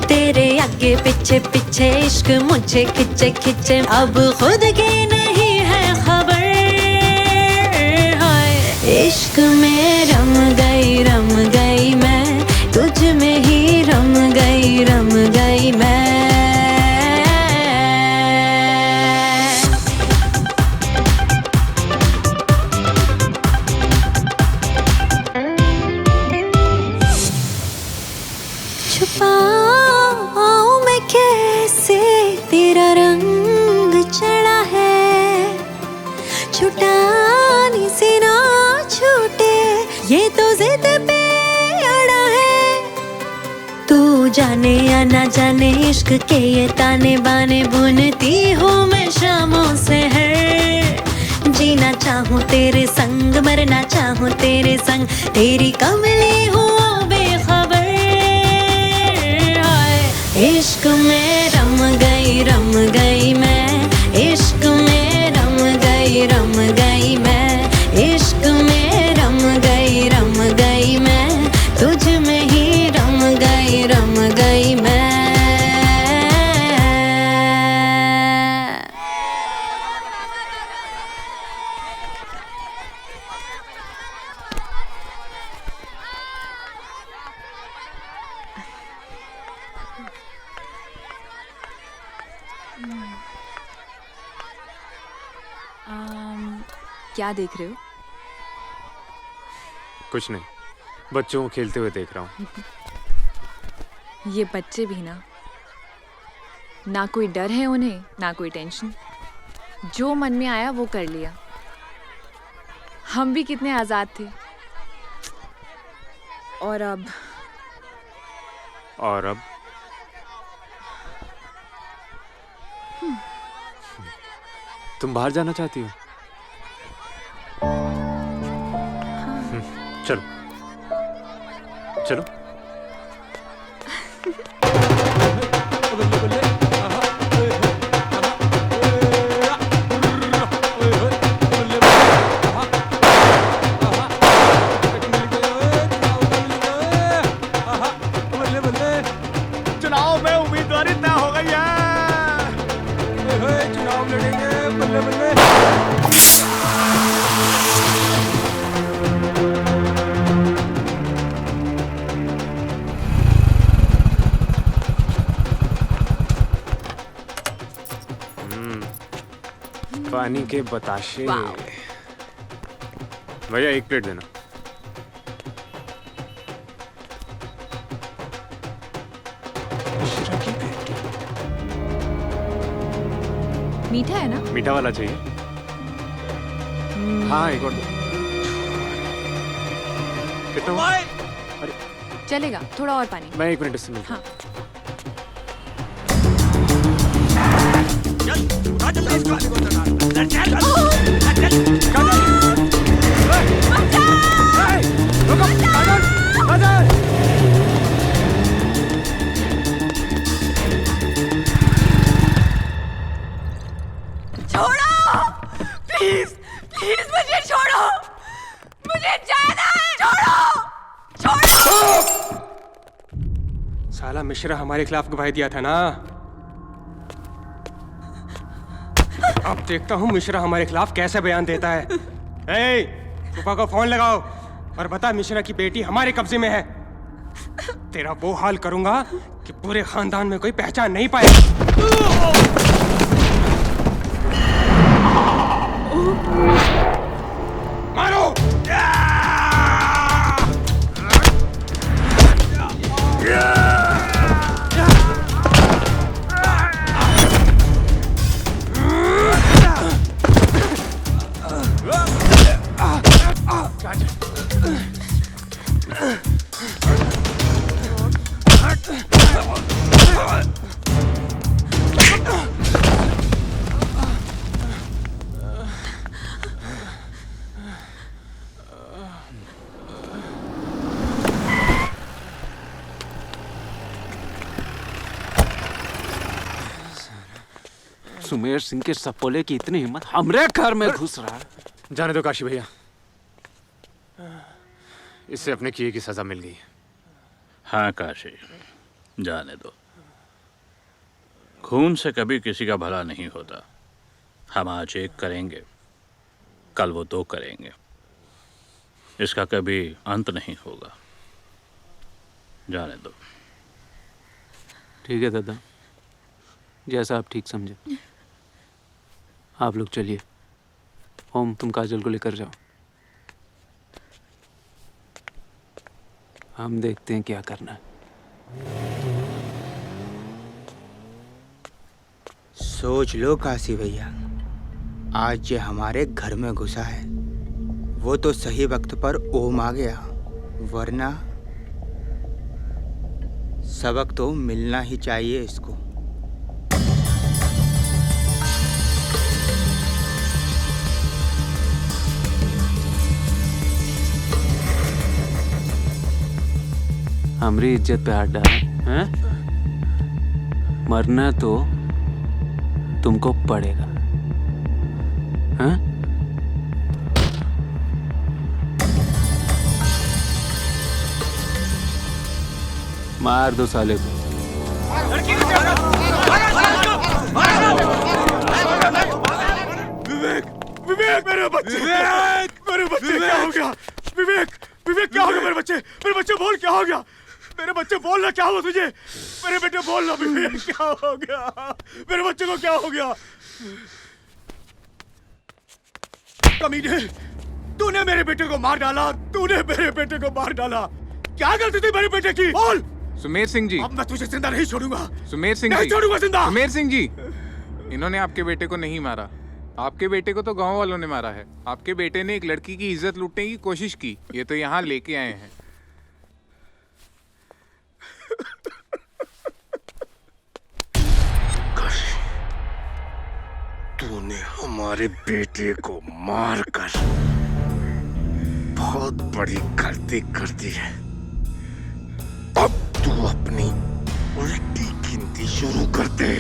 तेरे आगे पीछे पीछे इश्क मुझे खिंचे खिंचे, अब खुद की नहीं है खबर। इश्क में रम गई मैं, तुझ में ही रम गई मैं। छुपाऊं मैं कैसे तेरा रंग चढ़ा है, छुटाने से ना छूटे ये तो जिद पे अड़ा है। तू जाने या ना जाने इश्क के ये ताने बाने बुनती हूँ मैं शामों से है। जीना चाहूँ तेरे संग, मरना चाहूँ तेरे संग, तेरी कमली हूँ बेखबर। इश्क में रम गई मैं, इश्क में रम गई क्या देख रहे हो? कुछ नहीं, बच्चों को खेलते हुए देख रहा हूँ। ये बच्चे भी ना कोई डर है उन्हें, ना कोई टेंशन। जो मन में आया वो कर लिया। हम भी कितने आजाद थे। और अब तुम बाहर जाना चाहती हो? चलो चलो। चुनाव में उम्मीदवारी तय हो गई है। चुनाव लड़ेंगे, बल्ले बल्ले। पानी के बताशे। भैया 1 प्लेट देना। मीठा है ना? मीठा वाला चाहिए? हाँ, एक और दो। कितना हुआ? चलेगा, थोड़ा और पानी। मैं 1 मिनट इससे मिलता हूँ। हाँ। छोड़ो, प्लीज प्लीज मुझे छोड़ो, मुझे जाना है। छोड़ो छोड़ो। साला मिश्रा हमारे खिलाफ गवाही दिया था ना। अब देखता हूँ मिश्रा हमारे खिलाफ कैसे बयान देता है। ए, फूफा को फोन लगाओ और बता मिश्रा की बेटी हमारे कब्जे में है। तेरा वो हाल करूंगा कि पूरे खानदान में कोई पहचान नहीं पाएगा। मारो! सुमेर सिंह के सपोले की इतनी हिम्मत हमरे घर में घुस रहा है। जाने दो काशी भैया, इससे अपने किए की सजा मिल गई। हाँ काशी, जाने दो। खून से कभी किसी का भला नहीं होता। हम आज 1 करेंगे, कल वो 2 करेंगे। इसका कभी अंत नहीं होगा। जाने दो। ठीक है दादा, जैसा आप ठीक समझे। आप लोग चलिए। ओम, तुम काजल को लेकर जाओ। हम देखते हैं क्या करना है। सोच लो काशी भैया, आज ये हमारे घर में घुसा है, वो तो सही वक्त पर ओम आ गया, वरना सबक तो मिलना ही चाहिए इसको। हमारी इज्जत पे हाथ डाल हैं? मरना तो तुमको पड़ेगा। हैं? मार दो साले को। विवेक मेरे बच्चे, मेरे बच्चे क्या हो गया? विवेक क्या हो गया? मेरे बच्चे बोल, क्या हो गया? मेरे बच्चे बोलना, क्या हुआ तुझे? मेरे बेटे बोलना, विवेक क्या हो गया? मेरे बच्चे को क्या हो गया? कमीने, तूने मेरे बेटे को मार डाला, तूने मेरे बेटे को मार डाला। क्या गलती थी मेरे बेटे की? बोल। सुमेर सिंह जी, अब मैं तुझे जिंदा नहीं छोड़ूंगा। सुमेर सिंह नहीं जी, छोड़ूंगा जिंदा। सुमेर सिंह जी, इन्होंने आपके बेटे को नहीं मारा, आपके बेटे को तो गांव वालों ने मारा है। आपके बेटे ने एक लड़की की इज्जत लूटने की कोशिश की, ये तो यहाँ लेके आए हैं। तूने हमारे बेटे को मारकर बहुत बड़ी गलती कर दी है। अब तू अपनी उल्टी गिनती शुरू कर दे।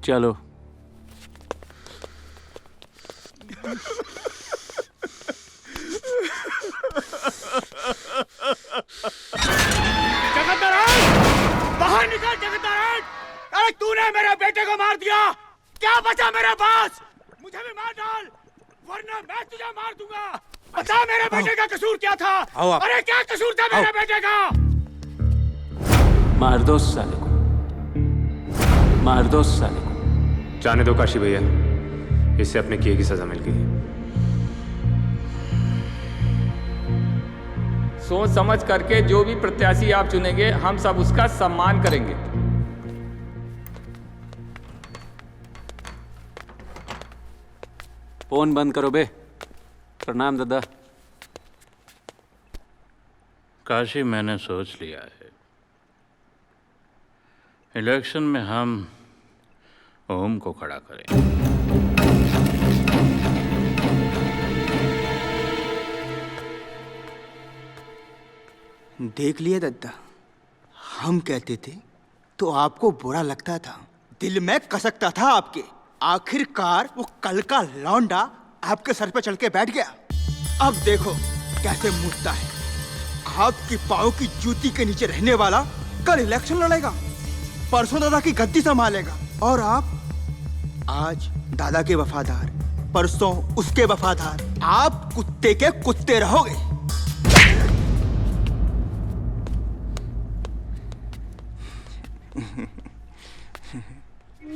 चलो। बाहर निकल जगत! अरे तूने मेरे बेटे को मार दिया, क्या बचा मेरे पास? मुझे भी मार डाल, वरना मैं तुझे मार दूंगा। बता मेरे बेटे का कसूर क्या था? अरे क्या कसूर था मेरे बेटे का? मार दो साले को, मार दो साले को। जाने दो काशी भैया, इससे अपने किए की सजा मिल गई। सोच समझ करके जो भी प्रत्याशी आप चुनेंगे, हम सब उसका सम्मान करेंगे। फोन बंद करो बे। प्रणाम दादा। काशी, मैंने सोच लिया है, इलेक्शन में हम ओम को खड़ा करें। देख लिए दद्दा, हम कहते थे तो आपको बुरा लगता था, दिल में कसकता था आपके। आखिरकार वो कल का लौंडा आपके सर पे चढ़ के बैठ गया। अब देखो कैसे मुड़ता है। आपकी पाँव की जूती के नीचे रहने वाला कल इलेक्शन लड़ेगा, परसों दादा की गद्दी संभालेगा, और आप आज दादा के वफादार, परसों उसके वफादार। आप कुत्ते के कुत्ते रहोगे।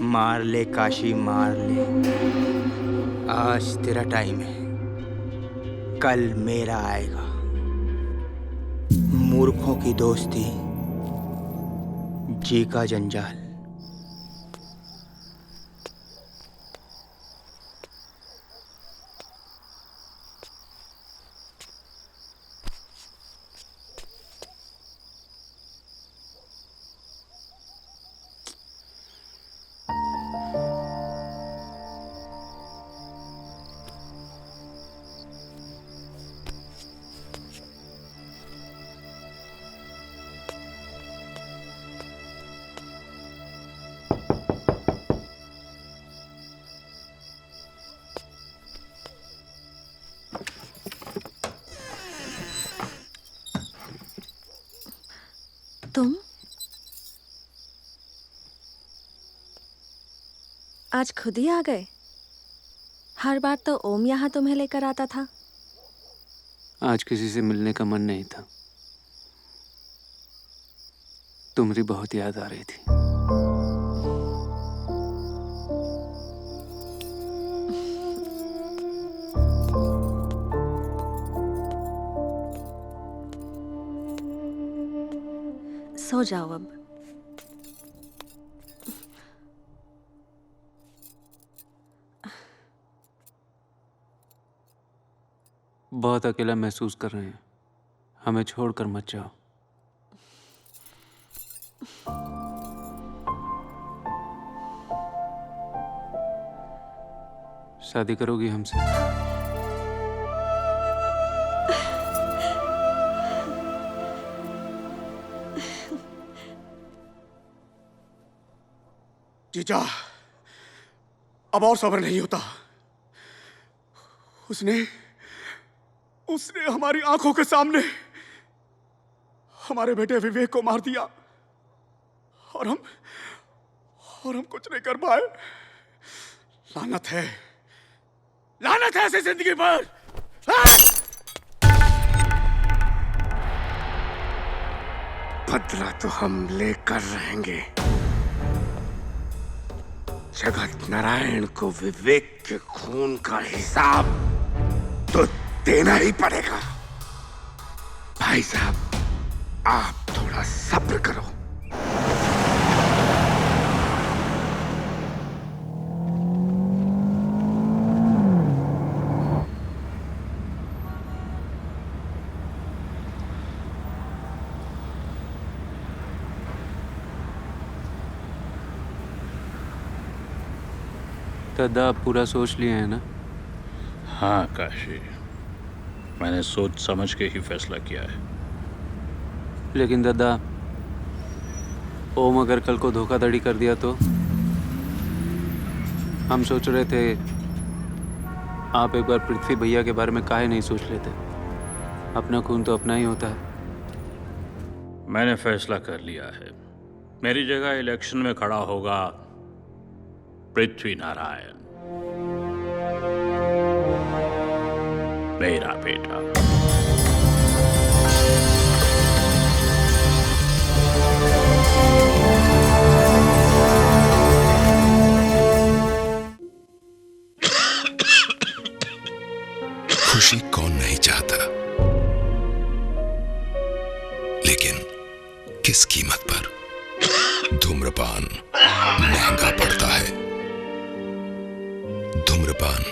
मार ले काशी, मार ले। आज तेरा टाइम है, कल मेरा आएगा। मूर्खों की दोस्ती, जी का जंजाल। तुम आज खुद ही आ गए? हर बार तो ओम यहाँ तुम्हें लेकर आता था। आज किसी से मिलने का मन नहीं था, तुम्हारी बहुत याद आ रही थी। सो जाओ अब। बहुत अकेला महसूस कर रहे हैं, हमें छोड़कर मत जाओ। शादी करोगी हमसे? जीजा, अब और सब्र नहीं होता। उसने हमारी आंखों के सामने हमारे बेटे विवेक को मार दिया, और हम कुछ नहीं कर पाए। लानत है ऐसी जिंदगी पर। बदला तो हम लेकर रहेंगे। जगत नारायण को विवेक के खून का हिसाब तो देना ही पड़ेगा। भाई साहब, आप थोड़ा सब्र करो। दादा आप पूरा सोच लिए हैं ना? हाँ काशी, मैंने सोच समझ के ही फैसला किया है। लेकिन दादा, ओम अगर कल को धोखाधड़ी कर दिया तो? हम सोच रहे थे आप एक बार पृथ्वी भैया के बारे में काहे नहीं सोच लेते। अपना खून तो अपना ही होता है। मैंने फैसला कर लिया है, मेरी जगह इलेक्शन में खड़ा होगा पृथ्वी नारायण, मेरा बेटा। खुशी कौन नहीं चाहता, लेकिन किस कीमत पर? धूम्रपान महंगा पड़ता है। धूम्रपान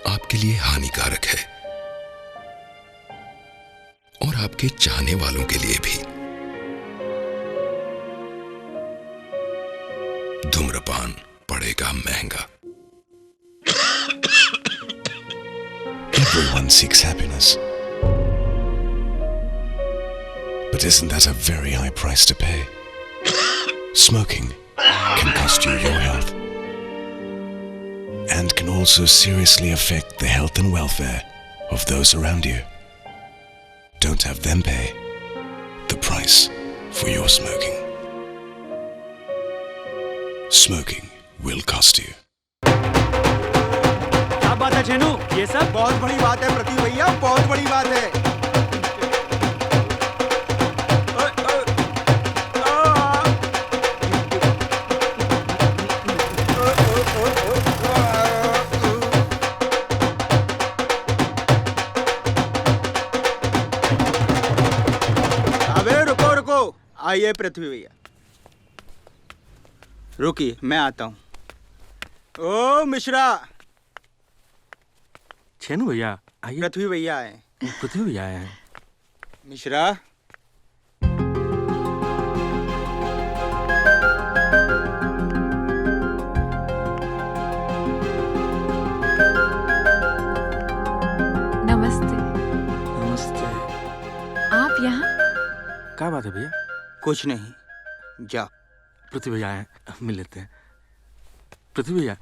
आपके लिए हानिकारक है और आपके चाहने वालों के लिए भी। धूम्रपान पड़ेगा महंगा। Everyone seeks happiness, but isn't that a very high price to pay? Smoking can cost you your health and can also seriously affect the health and welfare of those around you. Don't have them pay the price for your smoking. Smoking will cost you. क्या बात है चेनू? ये सब बहुत बड़ी बात है पृथ्वी भैया, बहुत बड़ी बात है। अबे रुको रुको, आइए पृथ्वी भैया, रुकिए मैं आता हूँ। ओ मिश्रा। छेनू भैया आइए। पृथ्वी भैया आए। पृथ्वी भैया आए हैं। मिश्रा। नमस्ते। नमस्ते। आप यहाँ? क्या बात है भैया? कुछ नहीं, जा। पृथ्वी भैया आए हैं, मिल लेते हैं। पृथ्वी भैया।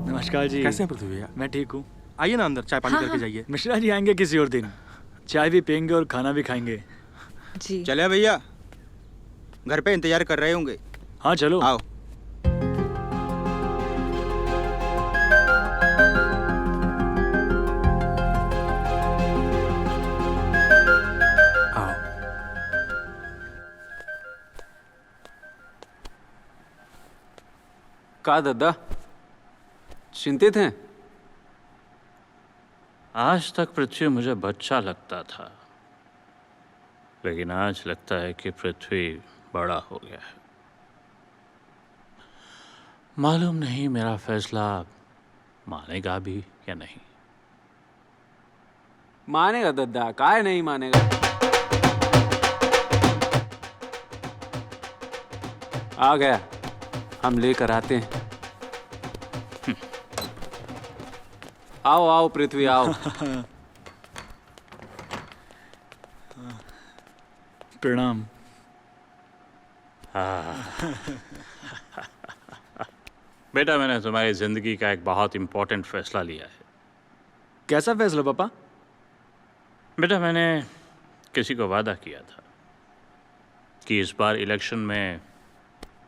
नमस्कार जी। कैसे हैं पृथ्वी भैया? मैं ठीक हूँ। आइए ना अंदर, चाय पानी हाँ, करके जाइए। मिश्रा जी आएंगे किसी और दिन, चाय भी पियेंगे और खाना भी खाएंगे। जी। चले भैया, घर पे इंतजार कर रहे होंगे। हाँ चलो। आओ। का दादा चिंतित हैं? आज तक पृथ्वी मुझे बच्चा लगता था, लेकिन आज लगता है कि पृथ्वी बड़ा हो गया है। मालूम नहीं मेरा फैसला मानेगा भी या नहीं। मानेगा दादा, काहे नहीं मानेगा। आ गया, हम लेकर आते हैं। आओ आओ पृथ्वी आओ। प्रणाम। बेटा, मैंने तुम्हारी जिंदगी का एक बहुत इंपॉर्टेंट फैसला लिया है। कैसा फैसला पापा? बेटा, मैंने किसी को वादा किया था कि इस बार इलेक्शन में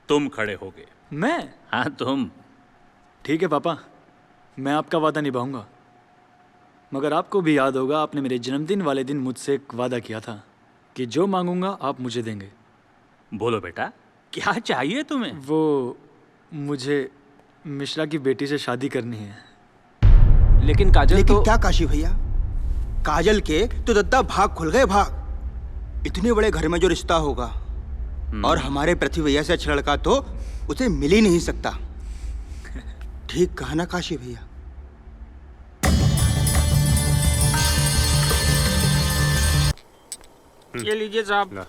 तुम खड़े होगे। मैं? हाँ तुम। ठीक है पापा, मैं आपका वादा निभाऊंगा। मगर आपको भी याद होगा, आपने मेरे जन्मदिन वाले दिन मुझसे एक वादा किया था कि जो मांगूंगा आप मुझे देंगे। बोलो बेटा, क्या चाहिए तुम्हें? वो मुझे मिश्रा की बेटी से शादी करनी है। लेकिन काजल लेकिन तो... क्या काशी भैया, काजल के तो दद्दा भाग खुल गए, भाग। इतने बड़े घर में जो रिश्ता होगा और हमारे पृथ्वी भैया से अच्छा लड़का तो उसे मिल ही नहीं सकता। ठीक कहा ना काशी भैया? ये लीजिए साहब।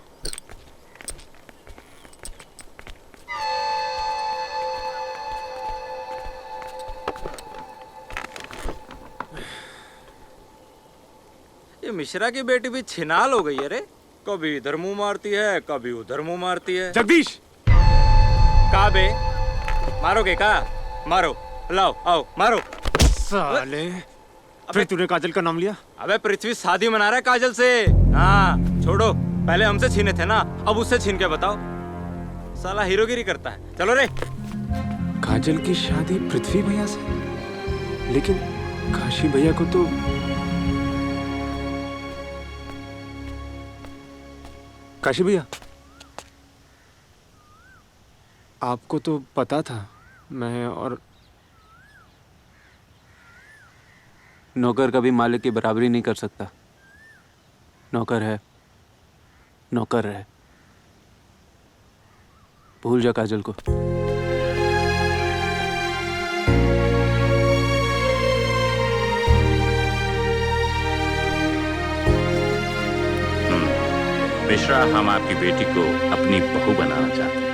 ये मिश्रा की बेटी भी छिनाल हो गई है रे। कभी इधर मुंह मारती है, कभी उधर मुंह मारती है। जगदीश, का बे मारोगे का? मारो, लाओ आओ मारो। साले, फिर तूने काजल का नाम लिया? अबे पृथ्वी शादी मना रहा है काजल से। हाँ छोड़ो, पहले हमसे छीने थे ना, अब उससे छीन के बताओ। साला हीरोगिरी करता है। चलो रे। काजल की शादी पृथ्वी भैया से? लेकिन काशी भैया को तो... काशी भैया, आपको तो पता था मैं और... नौकर कभी मालिक की बराबरी नहीं कर सकता। नौकर है, नौकर है। भूल जा काजल को। मिश्रा, हम आपकी बेटी को अपनी बहू बनाना चाहते हैं।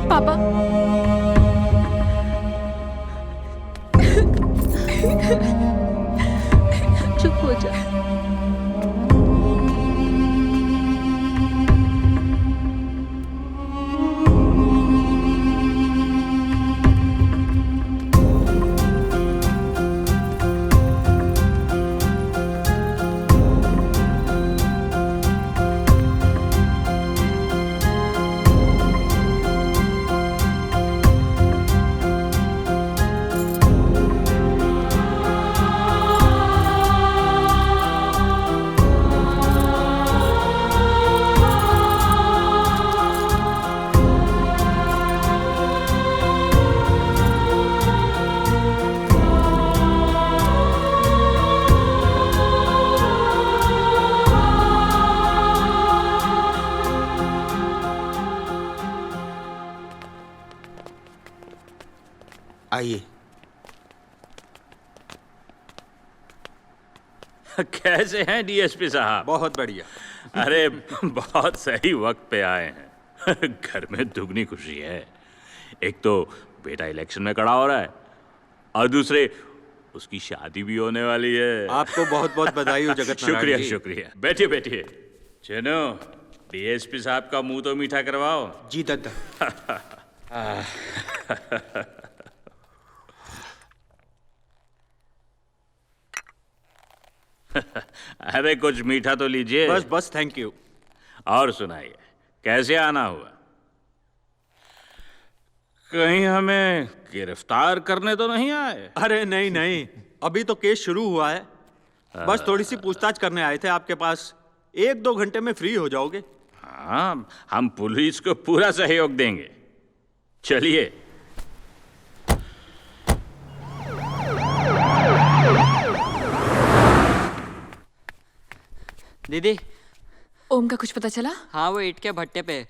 पापा, चुप हो जा। आइए। कैसे हैं डीएसपी साहब? बहुत बढ़िया। अरे बहुत सही वक्त पे आए हैं। घर में दुगनी खुशी है। एक तो बेटा इलेक्शन में खड़ा हो रहा है और दूसरे उसकी शादी भी होने वाली है। आपको बहुत बहुत बधाई हो जगत नारायण शुक्रिया जी। शुक्रिया। बैठिए बैठिए। चलो डीएसपी साहब का मुंह तो मीठा करवाओ। जी दादा। अरे कुछ मीठा तो लीजिए। बस बस, थैंक यू। और सुनाइए, कैसे आना हुआ? कहीं हमें गिरफ्तार करने तो नहीं आए? अरे नहीं नहीं, अभी तो केस शुरू हुआ है। बस थोड़ी सी पूछताछ करने आए थे आपके पास। 1-2 घंटे में फ्री हो जाओगे। हाँ, हम पुलिस को पूरा सहयोग देंगे। चलिए। दीदी, ओम का कुछ पता चला? हाँ वो ईंट के भट्टे पे।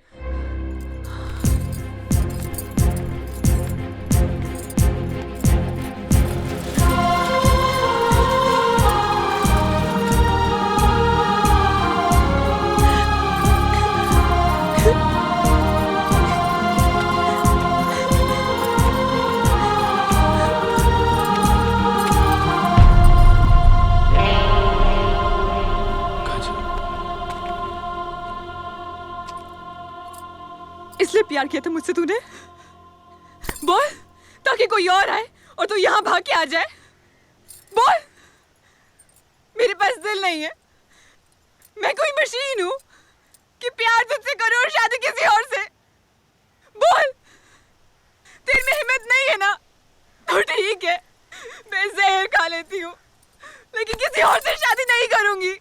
इसलिए प्यार किया था मुझसे तूने? बोल, ताकि कोई और आए और तू यहाँ भाग के आ जाए। बोल, मेरे पास दिल नहीं है। मैं कोई मशीन हूँ कि प्यार तुझसे करूँ और शादी किसी और से। ठीक है, मैं जहर खा लेती हूँ, लेकिन किसी और से शादी नहीं करूंगी।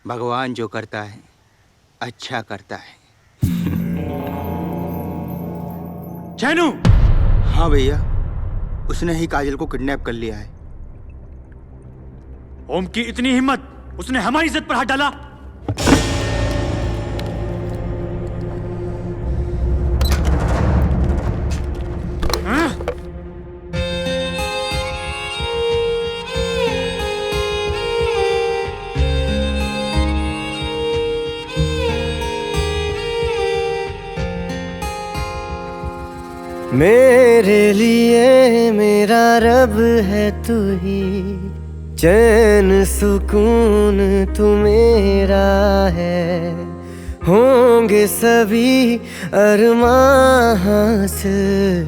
भगवान जो करता है अच्छा करता है। चैनू। हाँ भैया, उसने ही काजल को किडनैप कर लिया है। ओम की इतनी हिम्मत, उसने हमारी इज्जत पर हाथ डाला। मेरे लिए मेरा रब है तू ही, चैन सुकून तू मेरा है। होंगे सभी अरमां हासिल,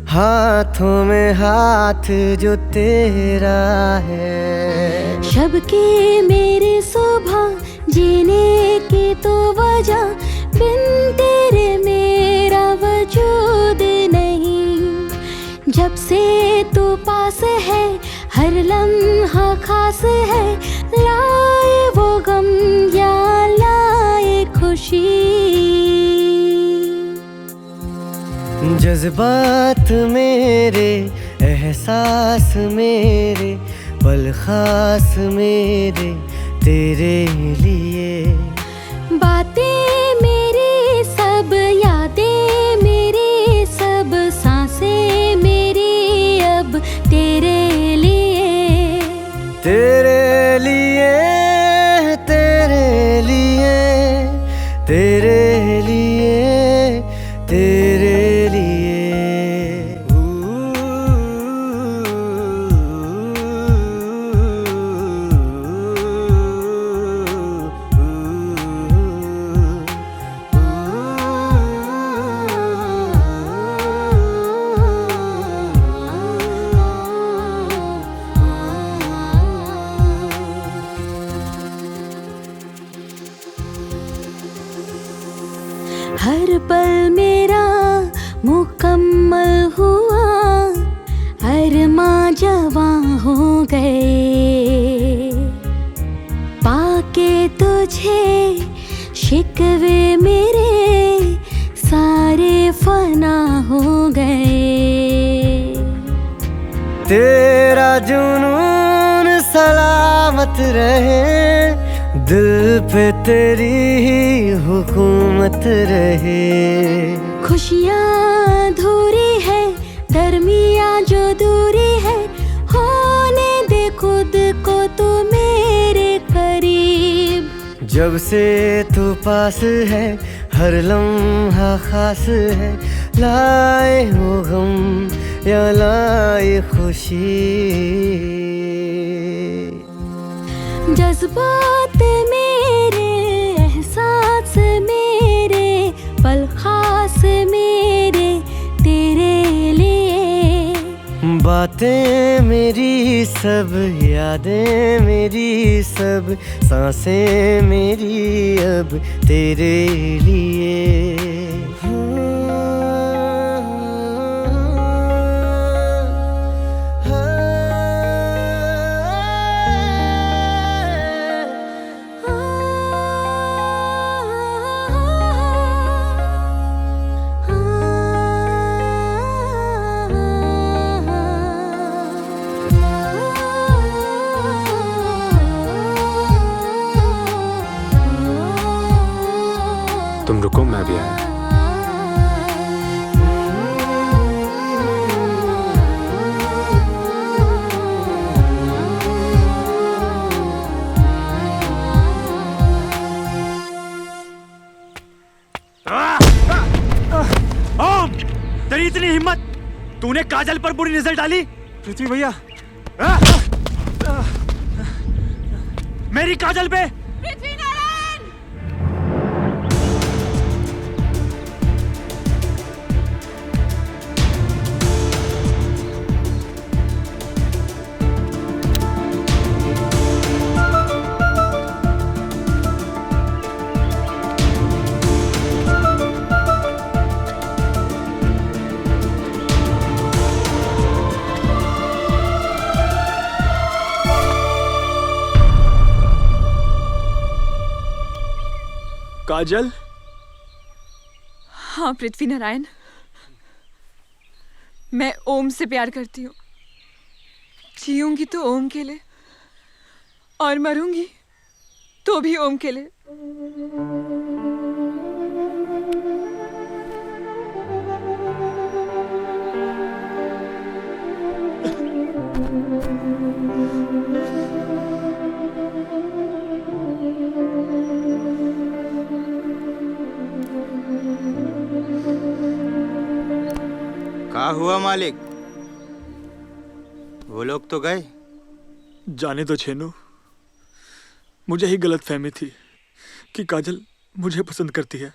हाथों में हाथ जो तेरा है। शब के मेरे सुबह जीने की तो वजह, बिन तेरे मेरा वजूद नहीं। जब से तू पास है हर लम्हा खास है, लाए वो गम या लाए खुशी। जज्बात मेरे, एहसास मेरे, पल खास मेरे तेरे लिए। बातें मेरी सब, यादें मेरी सब, सांसें मेरी अब तेरे लिए। तेरे लिए, तेरे लिए, तेरे लिए, तेरे लिए। हर पल मेरा मुकम्मल हुआ, अरमां जवां हो गए। पाके तुझे शिकवे मेरे सारे फना हो गए। तेरा जुनून सलामत रहे, दिल पे तेरी ही हुकूमत रहे। खुशियाँ अधूरी है, दरमिया जो दूरी है, होने दे खुद को तू मेरे करीब। जब से तू पास है हर लम्हा खास है, लाए हो गम या लाए खुशी। जज्बात मेरे, एहसास मेरे, पल खास मेरे तेरे लिए। बातें मेरी सब, यादें मेरी सब, सांसें मेरी अब तेरे लिए। तुम रुको, मैं भी आया। तूने काजल पर बुरी नजर डाली? पृथ्वी भैया, मेरी काजल पे? काजल? हाँ पृथ्वी नारायण, मैं ओम से प्यार करती हूँ। जीऊंगी तो ओम के लिए और मरूंगी तो भी ओम के लिए। क्या हुआ मालिक? वो लोग तो गए। जाने दो छेनू, मुझे ही गलत फहमी थी कि काजल मुझे पसंद करती है।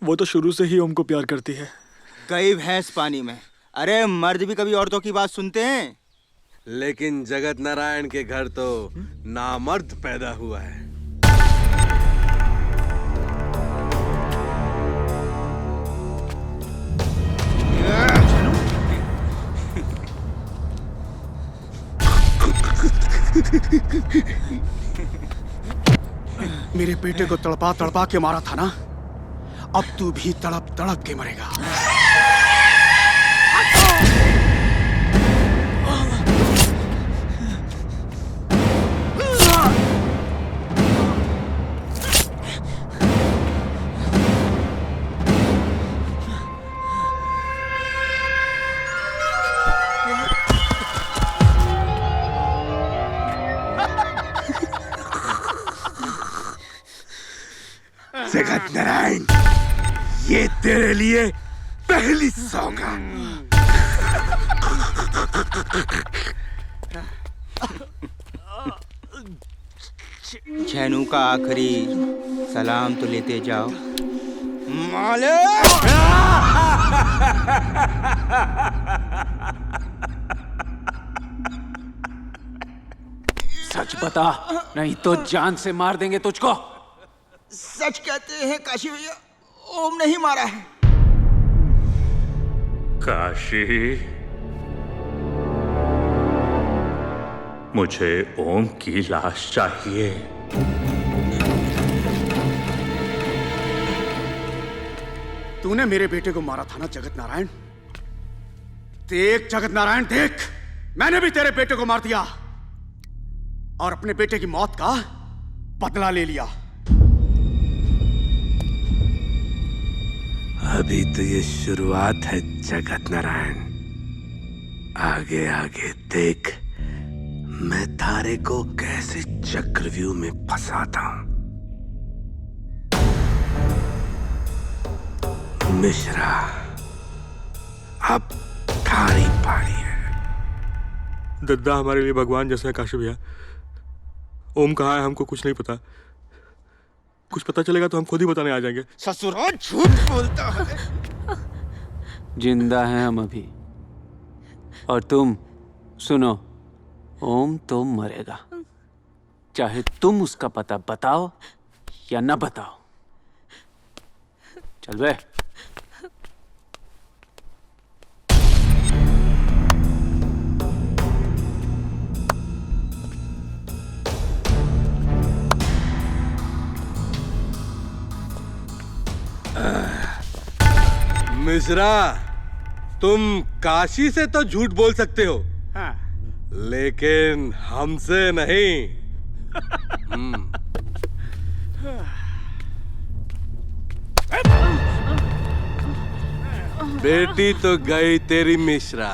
वो तो शुरू से ही ओम को प्यार करती है। गई भैंस पानी में। अरे मर्द भी कभी औरतों की बात सुनते हैं? लेकिन जगत नारायण के घर तो नामर्द पैदा हुआ है। मेरे बेटे को तड़पा तड़पा के मारा था ना, अब तू भी तड़प तड़प के मरेगा। जगत नारायण, ये तेरे लिए पहली सौगात। छेनू का आखिरी सलाम तो लेते जाओ। मालिक! सच बता, नहीं तो जान से मार देंगे तुझको। सच कहते हैं काशी भैया, ओम नहीं मारा है। काशी, मुझे ओम की लाश चाहिए। तूने मेरे बेटे को मारा था ना जगत नारायण? देख जगत नारायण देख, मैंने भी तेरे बेटे को मार दिया और अपने बेटे की मौत का बदला ले लिया। अभी तो ये शुरुआत है जगत नारायण। आगे आगे देख मैं तारे को कैसे चक्रव्यूह में फंसाता हूं। मिश्रा, अब थारी पारी है। दद्दा हमारे लिए भगवान जैसा है काशी भैया। ओम कहाँ है हमको कुछ नहीं पता। कुछ पता चलेगा तो हम खुद ही बताने आ जाएंगे। ससुराल झूठ बोलता है। जिंदा हैं हम अभी। और तुम सुनो, ओम तो मरेगा, चाहे तुम उसका पता बताओ या ना बताओ। चल बे। मिश्रा, तुम काशी से तो झूठ बोल सकते हो, हाँ। लेकिन हमसे नहीं। बेटी तो गई तेरी मिश्रा,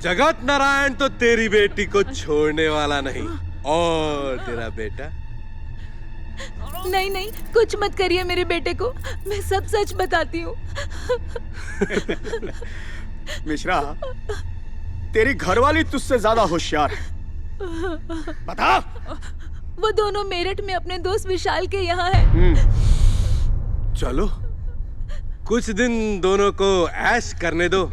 जगत नारायण तो तेरी बेटी को छोड़ने वाला नहीं। और तेरा बेटा नहीं नहीं, कुछ मत करिए मेरे बेटे को, मैं सब सच बताती हूँ। मिश्रा, तेरी घरवाली तुझसे ज्यादा होशियार है। बता। वो दोनों मेरठ में अपने दोस्त विशाल के यहाँ है। चलो कुछ दिन दोनों को ऐश करने दो,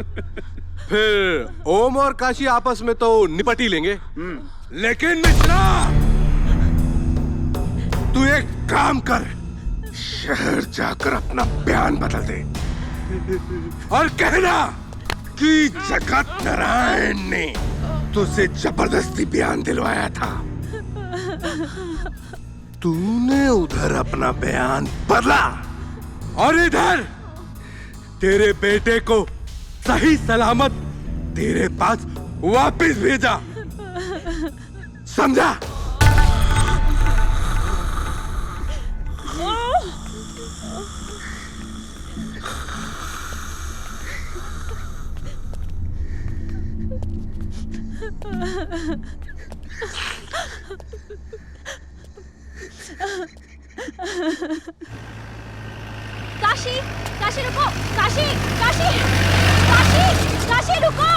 फिर ओम और काशी आपस में तो निपट ही लेंगे। लेकिन मिश्रा, तू एक काम कर, शहर जाकर अपना बयान बदल दे और कहना कि जगत नारायण ने तुझसे जबरदस्ती बयान दिलवाया था। तूने उधर अपना बयान बदला और इधर तेरे बेटे को सही सलामत तेरे पास वापस भेजा, समझा? काशी, काशी रुको, काशी, काशी, काशी, काशी रुको।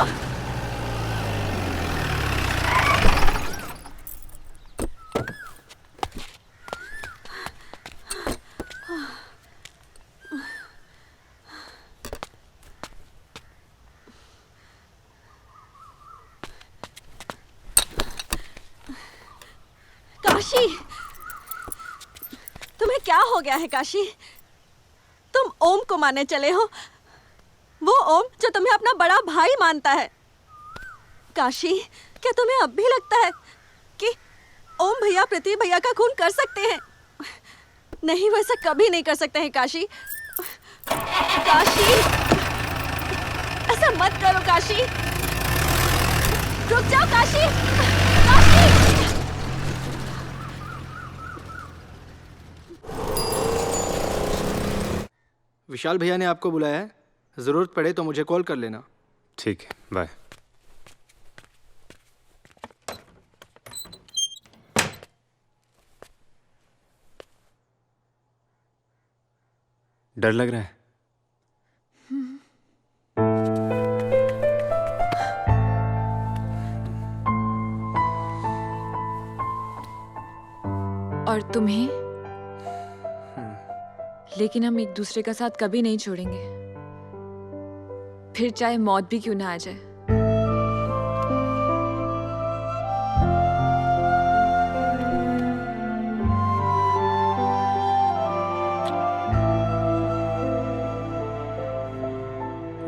काशी, तुम्हें क्या हो गया है काशी? तुम ओम को मारने चले हो, वो ओम जो तुम्हें अपना बड़ा भाई मानता है। काशी, क्या तुम्हें अब भी लगता है कि ओम भैया पृथ्वी भैया का खून कर सकते हैं? नहीं, वैसा कभी नहीं कर सकते हैं काशी। काशी, ऐसा मत करो काशी, रुक जाओ काशी, काशी। विशाल भैया ने आपको बुलाया है, जरूरत पड़े तो मुझे कॉल कर लेना। ठीक है, बाय। डर लग रहा है? और तुम्हें? लेकिन हम एक दूसरे का साथ कभी नहीं छोड़ेंगे, फिर चाहे मौत भी क्यों ना आ जाए।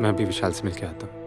मैं अभी विशाल से मिलके आता हूँ।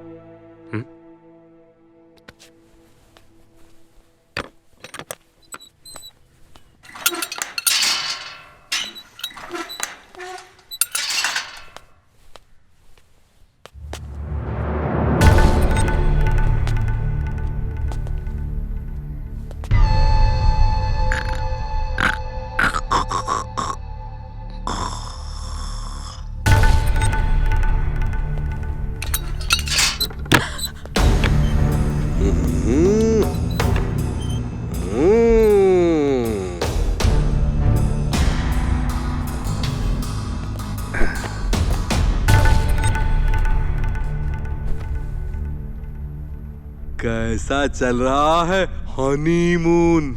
कैसा चल रहा है हनीमून?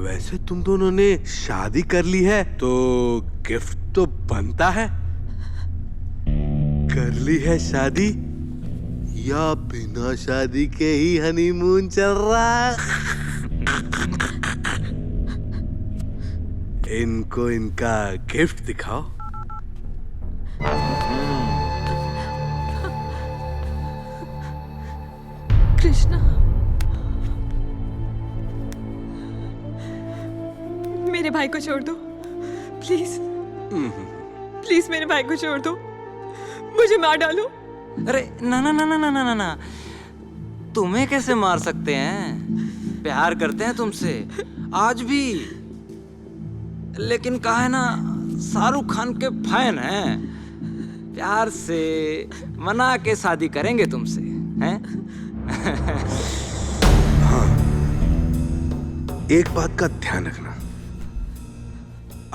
वैसे तुम दोनों ने शादी कर ली है तो गिफ्ट तो बनता है। कर ली है शादी या बिना शादी के ही हनीमून चल रहा है? इनको इनका गिफ्ट दिखाओ। कृष्णा, मेरे भाई को छोड़ दो प्लीज, प्लीज मेरे भाई को छोड़ दो, मुझे मार डालो। अरे ना ना ना ना ना ना ना ना, तुम्हें कैसे मार सकते हैं? प्यार करते हैं तुमसे आज भी, लेकिन कहा है ना, शाहरुख खान के फैन हैं, प्यार से मना के शादी करेंगे तुमसे, हैं? एक बात का ध्यान रखना,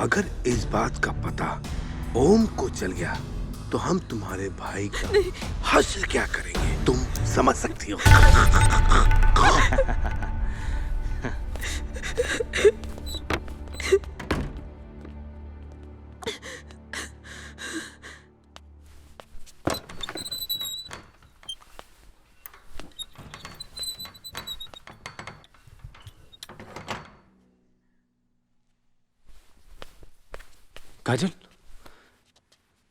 अगर इस बात का पता ओम को चल गया तो हम तुम्हारे भाई का हश्र क्या करेंगे तुम समझ सकती हो। काजल,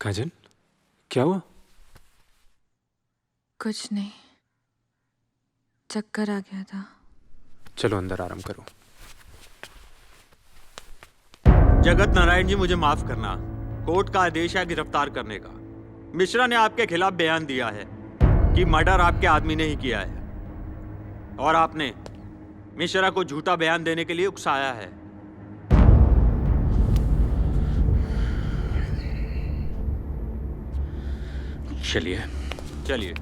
काजल, क्या हुआ? कुछ नहीं, चक्कर आ गया था। चलो अंदर आराम करो। जगत नारायण जी, मुझे माफ करना। कोर्ट का आदेश है गिरफ्तार करने का। मिश्रा ने आपके खिलाफ बयान दिया है कि मर्डर आपके आदमी ने ही किया है और आपने मिश्रा को झूठा बयान देने के लिए उकसाया है। चलिए चलिए।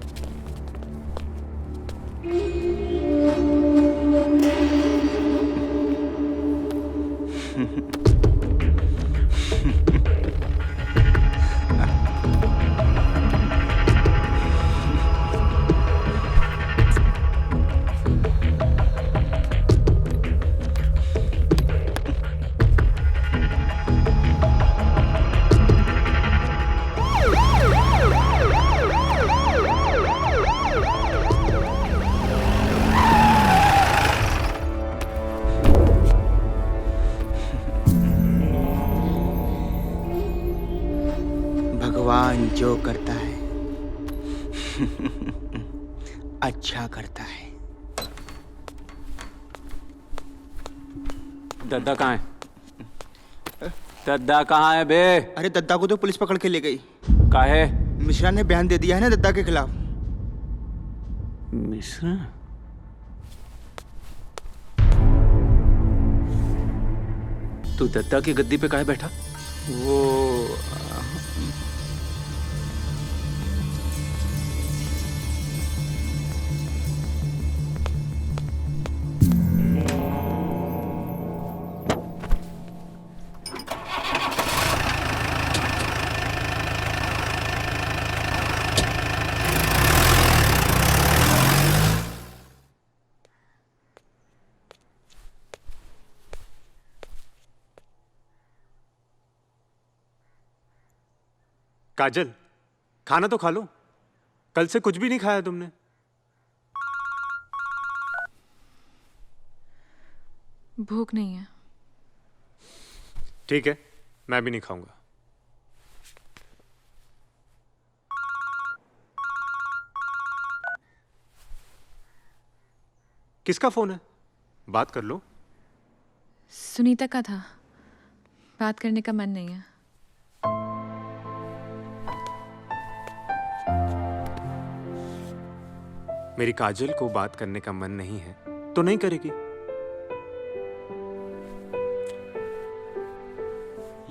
भगवान जो करता है अच्छा करता है। दद्दा कहाँ है? दद्दा कहाँ है बे? अरे दद्दा को तो पुलिस पकड़ के ले गई। काहे? मिश्रा ने बयान दे दिया है ना दद्दा के खिलाफ। मिश्रा? तू दद्दा की गद्दी पे काहे बैठा? वो काजल, खाना तो खा लो, कल से कुछ भी नहीं खाया तुमने। भूख नहीं है। ठीक है, मैं भी नहीं खाऊंगा। किसका फोन है? बात कर लो। सुनीता का था, बात करने का मन नहीं है। मेरी काजल को बात करने का मन नहीं है तो नहीं करेगी,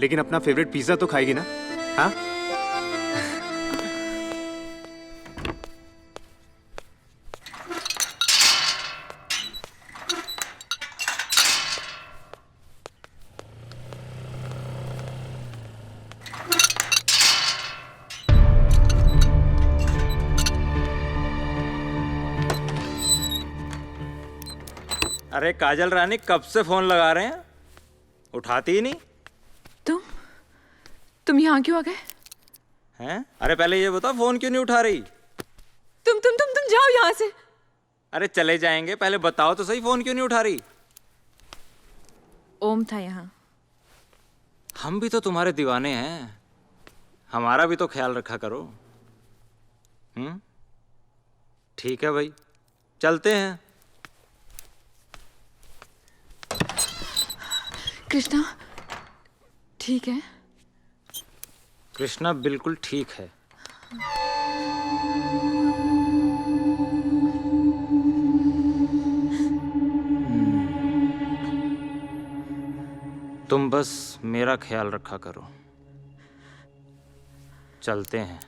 लेकिन अपना फेवरेट पिज्जा तो खाएगी ना? हाँ? अरे काजल रानी, कब से फोन लगा रहे हैं, उठाती ही नहीं। तुम यहाँ क्यों आ गए? हैं? अरे पहले ये बताओ, फोन क्यों नहीं उठा रही? तुम जाओ यहाँ से। अरे चले जाएंगे, पहले बताओ तो सही, फोन क्यों नहीं उठा रही? ओम था यहाँ। हम भी तो तुम्हारे दीवाने हैं, हमारा भी तो ख्याल रखा करो। ठीक है भाई, चलते हैं। कृष्णा ठीक है? कृष्णा बिल्कुल ठीक है। तुम बस मेरा ख्याल रखा करो। चलते हैं।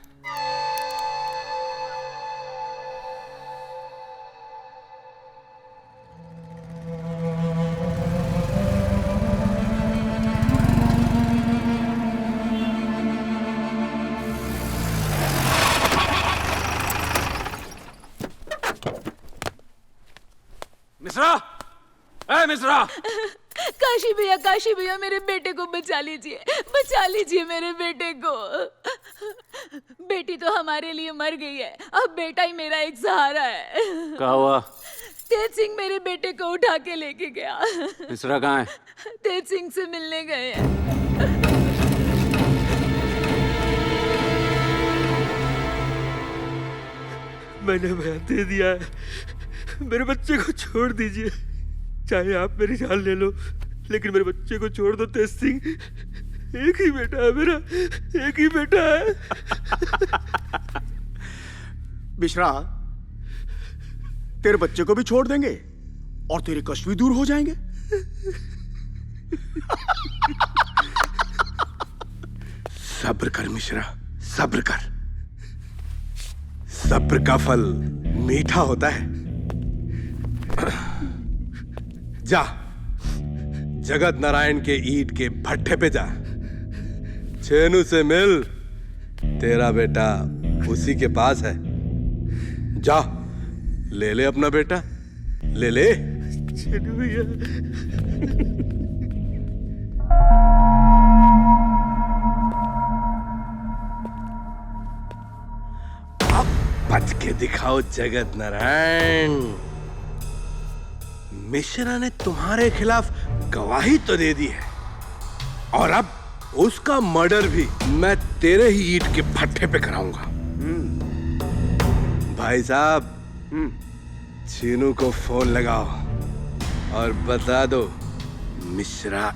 मिश्रा, ए मिश्रा, काशी भैया मेरे बेटे को बचा लीजिए मेरे बेटे को। बेटी तो हमारे लिए मर गई है, अब बेटा ही मेरा एक सहारा है। क्या हुआ? तेज सिंह मेरे बेटे को उठा के लेके गया। मिश्रा कहाँ है? तेज सिंह से मिलने गए हैं। मैंने बयान दे दिया है, मेरे बच्चे को छोड़ दीजिए, चाहे आप मेरी जान ले लो, लेकिन मेरे बच्चे को छोड़ दो। तेज सिंह एक ही बेटा है मेरा, एक ही बेटा है। बिश्रा, तेरे बच्चे को भी छोड़ देंगे और तेरे कष्ट भी दूर हो जाएंगे। सब्र कर मिश्रा, सब्र कर। सब्र का फल मीठा होता है। जा, जगत नारायण के ईंट के भट्ठे पे जा, छेनू से मिल, तेरा बेटा उसी के पास है। जा, ले ले अपना बेटा, ले ले। छेनू भैया, बच के दिखाओ जगत नारायण। मिश्रा ने तुम्हारे खिलाफ गवाही तो दे दी है, और अब उसका मर्डर भी मैं तेरे ही ईंट के भट्ठे पे कराऊंगा। भाई साहब, छीनू को फोन लगाओ और बता दो मिश्रा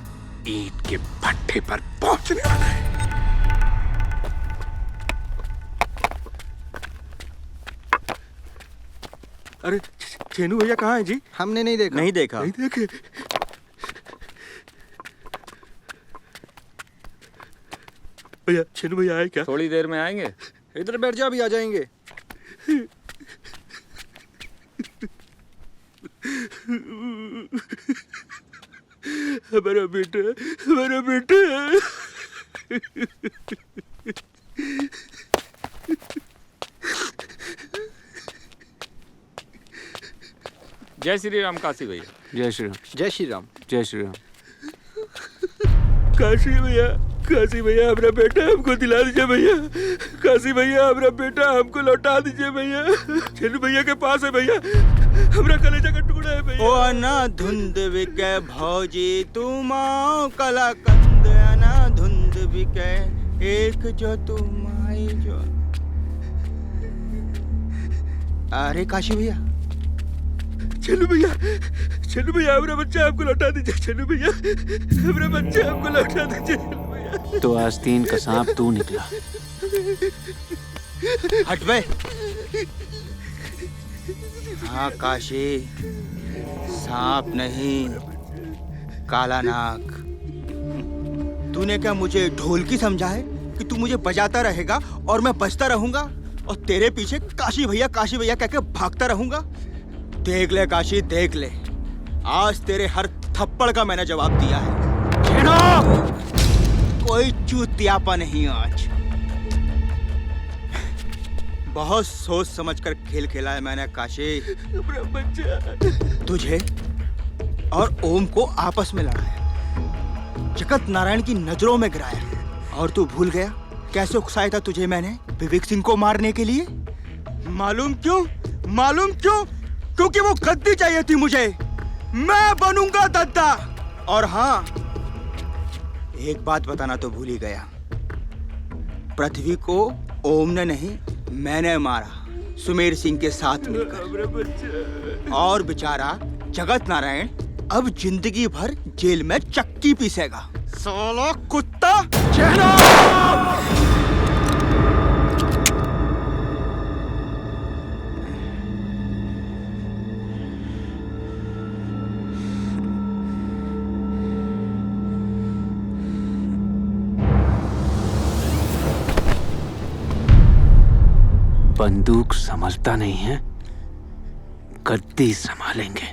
ईंट के भट्ठे पर पहुंचने वाला है। अरे छेनू भैया कहाँ हैं जी? हमने नहीं देखा। नहीं देखा। नहीं देखे। भैया, छेनू भैया आए क्या? थोड़ी देर में आएंगे। इधर बैठ जा, भी आ जाएंगे। हमारा बेटा, हमारा बेटा। जय श्री राम काशी भैया। जय श्री राम। जय श्री राम। जय श्री राम। काशी भैया, काशी भैया, हमारा बेटा हमको दिला दीजिए भैया। काशी भैया, हमारा बेटा हमको लौटा दीजिए भैया। छेनू भैया के पास है भैया, हमारा कलेजा का टुकड़ा है भैया। ओ अना धुंध बिके भौजी तुम आओ, कला कंद अना धुंध बिके, एक जो तुम आई जो। अरे काशी भैया, छेनू भैया, छेनू भैया, हमारा बच्चा हमको लौटा दीजिए। छेनू भैया, हमारा बच्चा हमको लौटा दीजिए। तो आस्तीन का सांप तू निकला। हट बे। हाँ काशी, सांप नहीं, काला नाग। तूने क्या मुझे ढोलकी समझा है कि तू मुझे बजाता रहेगा और मैं बजता रहूंगा और तेरे पीछे काशी भैया कह के भागता रहूंगा? देख ले काशी, देख ले, आज तेरे हर थप्पड़ का मैंने जवाब दिया है। छेनो, कोई चूतियापा नहीं आज। बहुत सोच समझकर खेल खेला है मैंने काशी। तुझे और ओम को आपस में लड़ाया, जगत नारायण की नजरों में गिराया, और तू भूल गया कैसे उकसाया था तुझे मैंने विवेक सिंह को मारने के लिए? मालूम क्यों? मालूम क्यों? क्योंकि वो गद्दी चाहिए थी मुझे। मैं बनूंगा दद्दा। और हाँ, एक बात बताना तो भूल ही गया, पृथ्वी को ओम ने नहीं, मैंने मारा सुमेर सिंह के साथ मिलकर। और बेचारा जगत नारायण अब जिंदगी भर जेल में चक्की पीसेगा। साला कुत्ता। बंदूक समझता नहीं है, गद्दी संभालेंगे।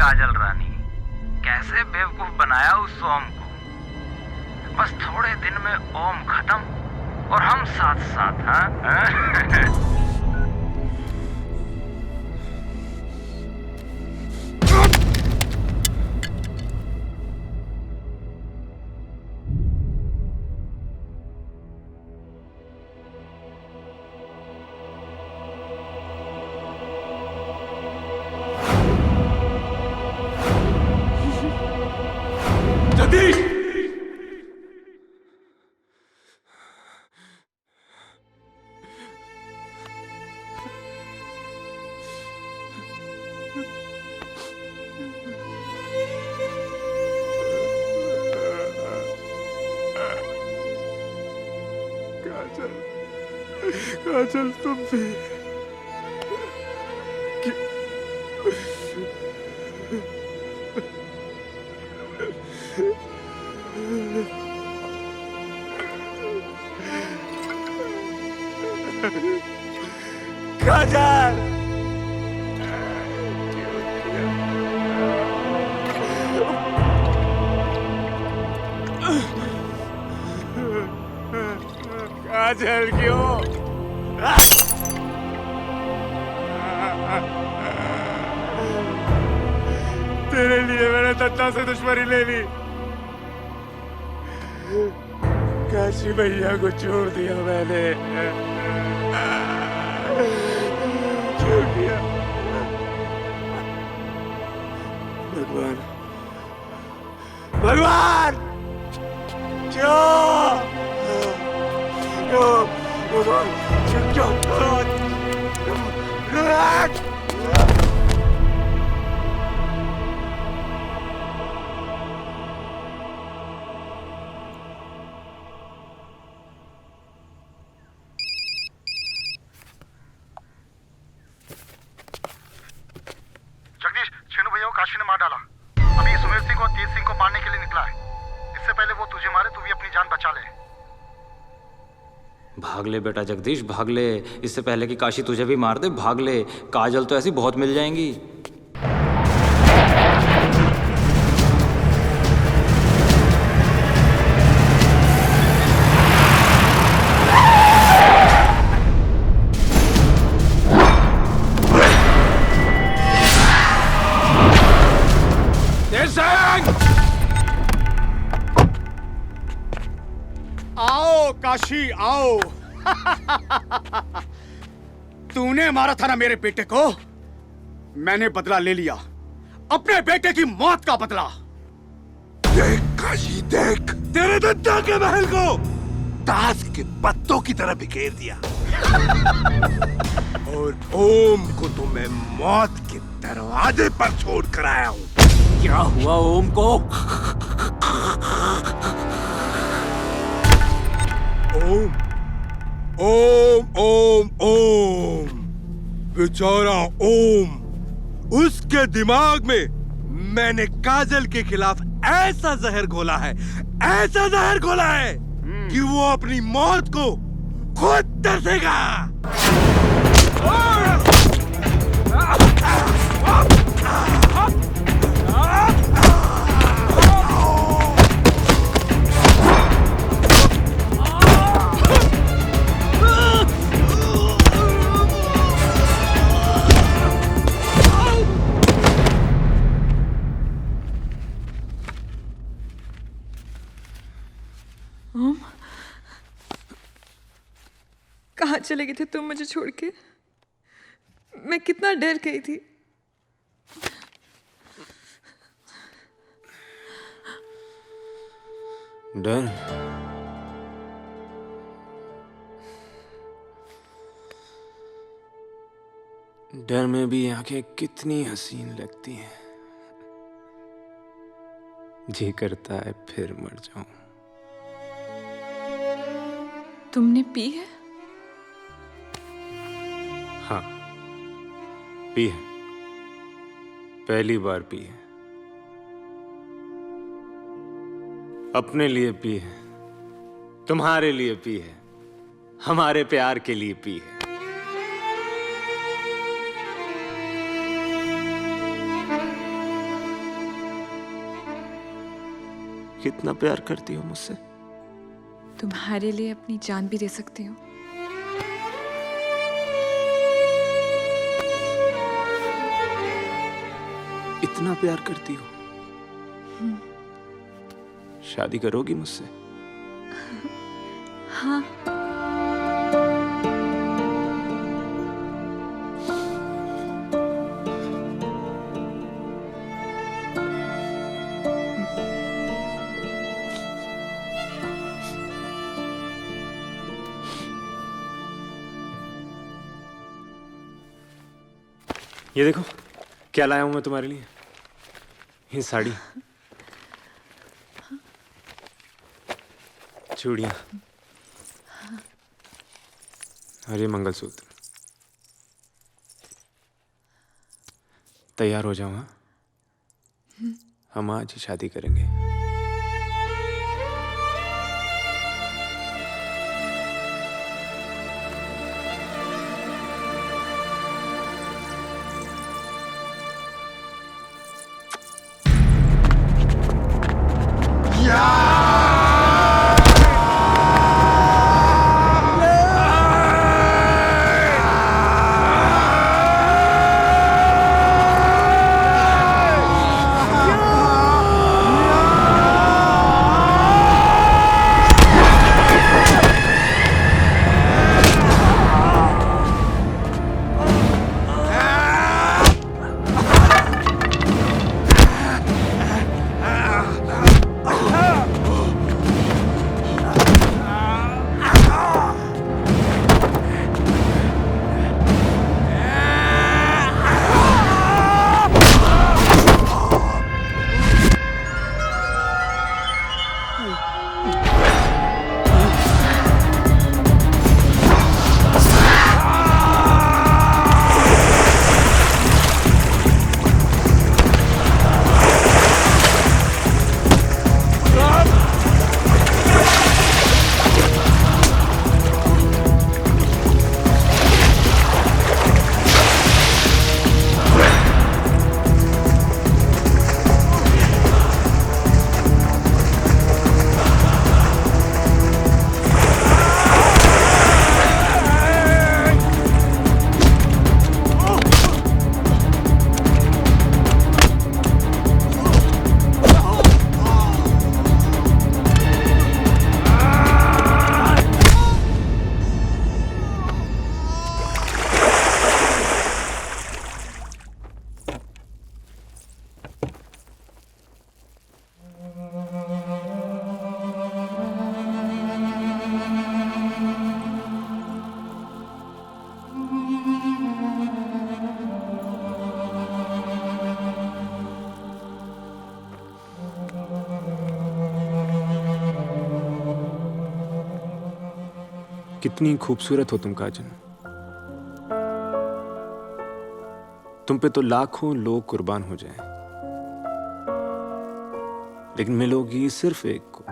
काजल रानी, कैसे बेवकूफ बनाया उस ओम को। बस थोड़े दिन में ओम खत्म और हम साथ साथ। हाँ काजल तुम भी काजल काजल क्यों तेरे लिए मैंने दत्ता से दुश्मनी ले ली, काशी भैया को छोड़ दिया मैंने। क्यों किया भगवान? भगवान क्यों भगवान क्यों जगदीश, छेनू भैया को काशी ने मार डाला। अभी सुमेर सिंह और तेज सिंह को मारने के लिए निकला है। इससे पहले वो तुझे मारे तू भी अपनी जान बचा ले। भाग ले बेटा जगदीश, भाग ले, इससे पहले कि काशी तुझे भी मार दे। भाग ले, काजल तो ऐसी बहुत मिल जाएंगी। आओ काशी आओ। तूने मारा था ना मेरे बेटे को, मैंने बदला ले लिया, अपने बेटे की मौत का बदला। देख काशी देख, तेरे दद्दा के महल को ताश के पत्तों की तरह बिखेर दिया। और ओम को तो मैं मौत के दरवाजे पर छोड़ कर आया हूं। क्या हुआ ओम को? ओम ओम ओम ओम, बेचारा ओम, उसके दिमाग में मैंने काजल के खिलाफ ऐसा जहर घोला है, ऐसा जहर घोला है कि वो अपनी मौत को खुद तरसेगा। ओम, कहाँ चले गए थे तुम मुझे छोड़ के? मैं कितना डर गई थी। डर? डर में भी आंखें कितनी हसीन लगती हैं। जी करता है फिर मर जाऊं। तुमने पी है? हाँ, पी है, पहली बार पी है। अपने लिए पी है, तुम्हारे लिए पी है, हमारे प्यार के लिए पी है। कितना प्यार करती हो मुझसे? तुम्हारे लिए अपनी जान भी दे सकती हूँ। इतना प्यार करती हो? शादी करोगी मुझसे? हाँ। ये देखो क्या लाया हूं मैं तुम्हारे लिए। ये साड़ी, चूड़ियां और ये मंगलसूत्र। तैयार हो जाओ। हाँ, हम आज ही शादी करेंगे। कितनी खूबसूरत हो तुम काजल। तुम पे तो लाखों लोग कुर्बान हो जाएं, लेकिन मिलोगी सिर्फ एक को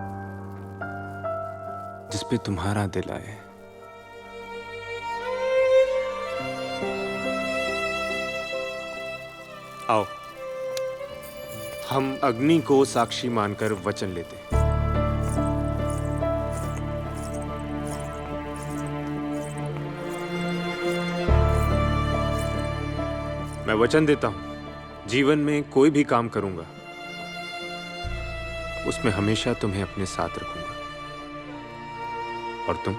जिस पे तुम्हारा दिल आए। आओ हम अग्नि को साक्षी मानकर वचन लेते हैं। मैं वचन देता हूं, जीवन में कोई भी काम करूंगा उसमें हमेशा तुम्हें अपने साथ रखूंगा। और तुम?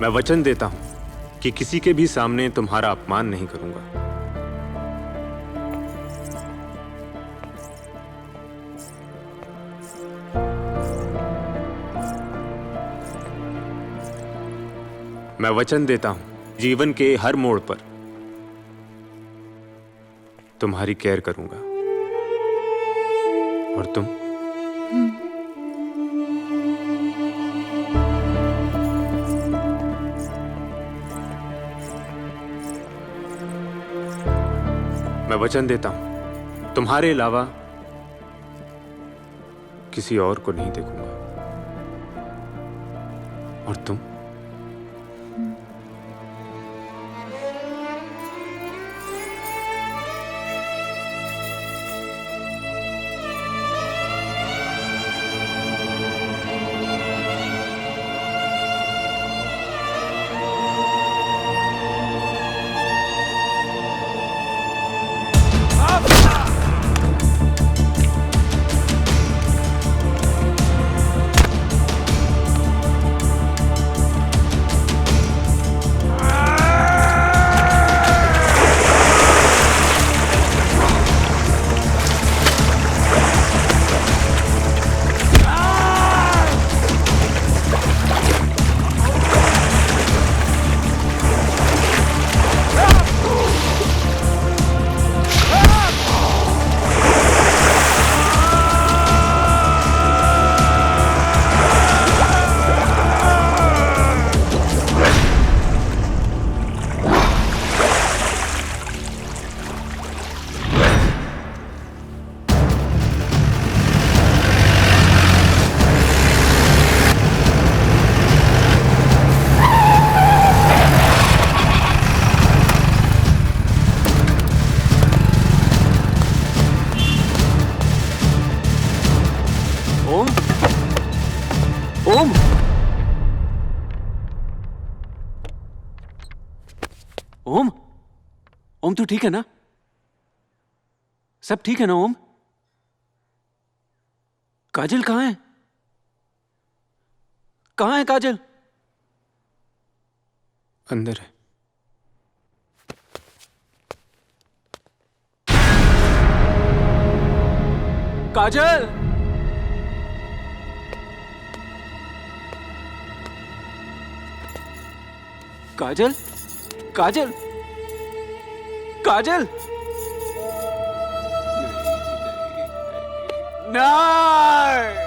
मैं वचन देता हूं कि किसी के भी सामने तुम्हारा अपमान नहीं करूंगा। मैं वचन देता हूं जीवन के हर मोड़ पर तुम्हारी केयर करूंगा। और तुम? मैं वचन देता हूं तुम्हारे अलावा किसी और को नहीं देखूंगा। और तुम? ओम, ओम, ओम तू ठीक है ना? सब ठीक है ना ओम? काजल कहाँ है? कहाँ है काजल? अंदर है। काजल! काजल, काजल, काजल! नहीं!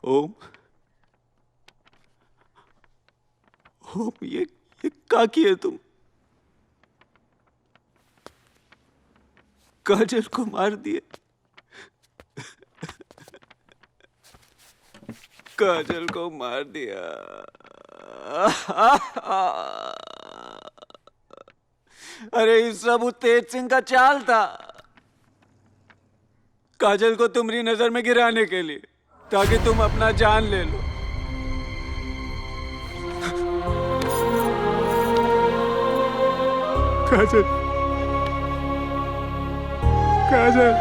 ओम, ओम ये क्या किए तुम? काजल को मार दिए। काजल को मार दिया। अरे इस सब वो तेज सिंह का चाल था, काजल को तुम्हारी नजर में गिराने के लिए, ताकि तुम अपना जान ले लो। काजल, काजल,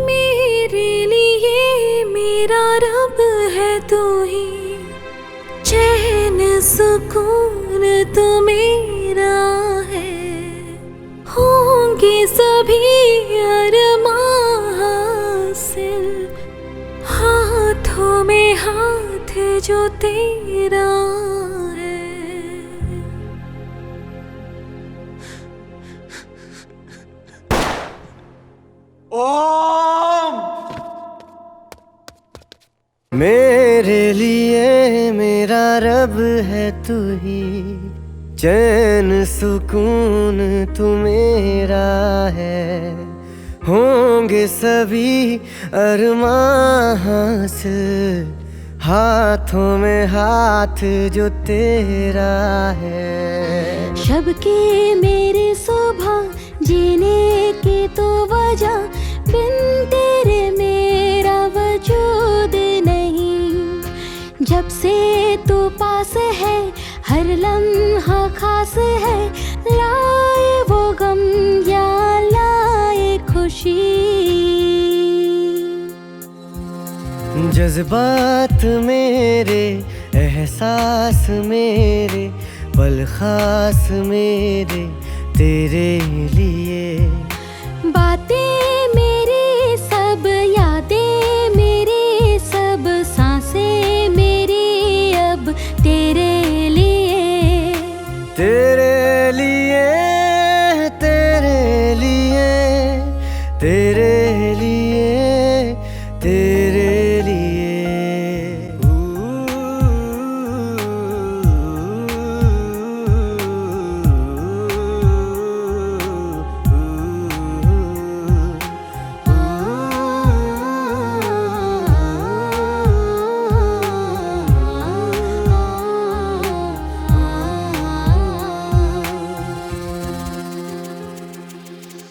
मेरे लिए मेरा रब है तू ही, चैन सुकून तो मेरा है, होंगे सभी अरमान हासिल, हाथों में हाथ जो तेरा है। ओम! मेरे लिए मेरा रब है तू ही, चैन सुकून तू मेरा है, होंगे सभी अरमान हासिल, हाथों में हाथ जो तेरा है। शब के मेरे सुबह जीने की तो वजह, बिन तेरे मेरा वजूद नहीं। जब से तू पास है हर लम्हा खास है, लाए वो गम या लाए खुशी। जज्बात मेरे, एहसास मेरे, पल खास मेरे तेरे लिए। बातें मेरी सब, यादें मेरी सब, सांसें मेरी अब तेरे लिए।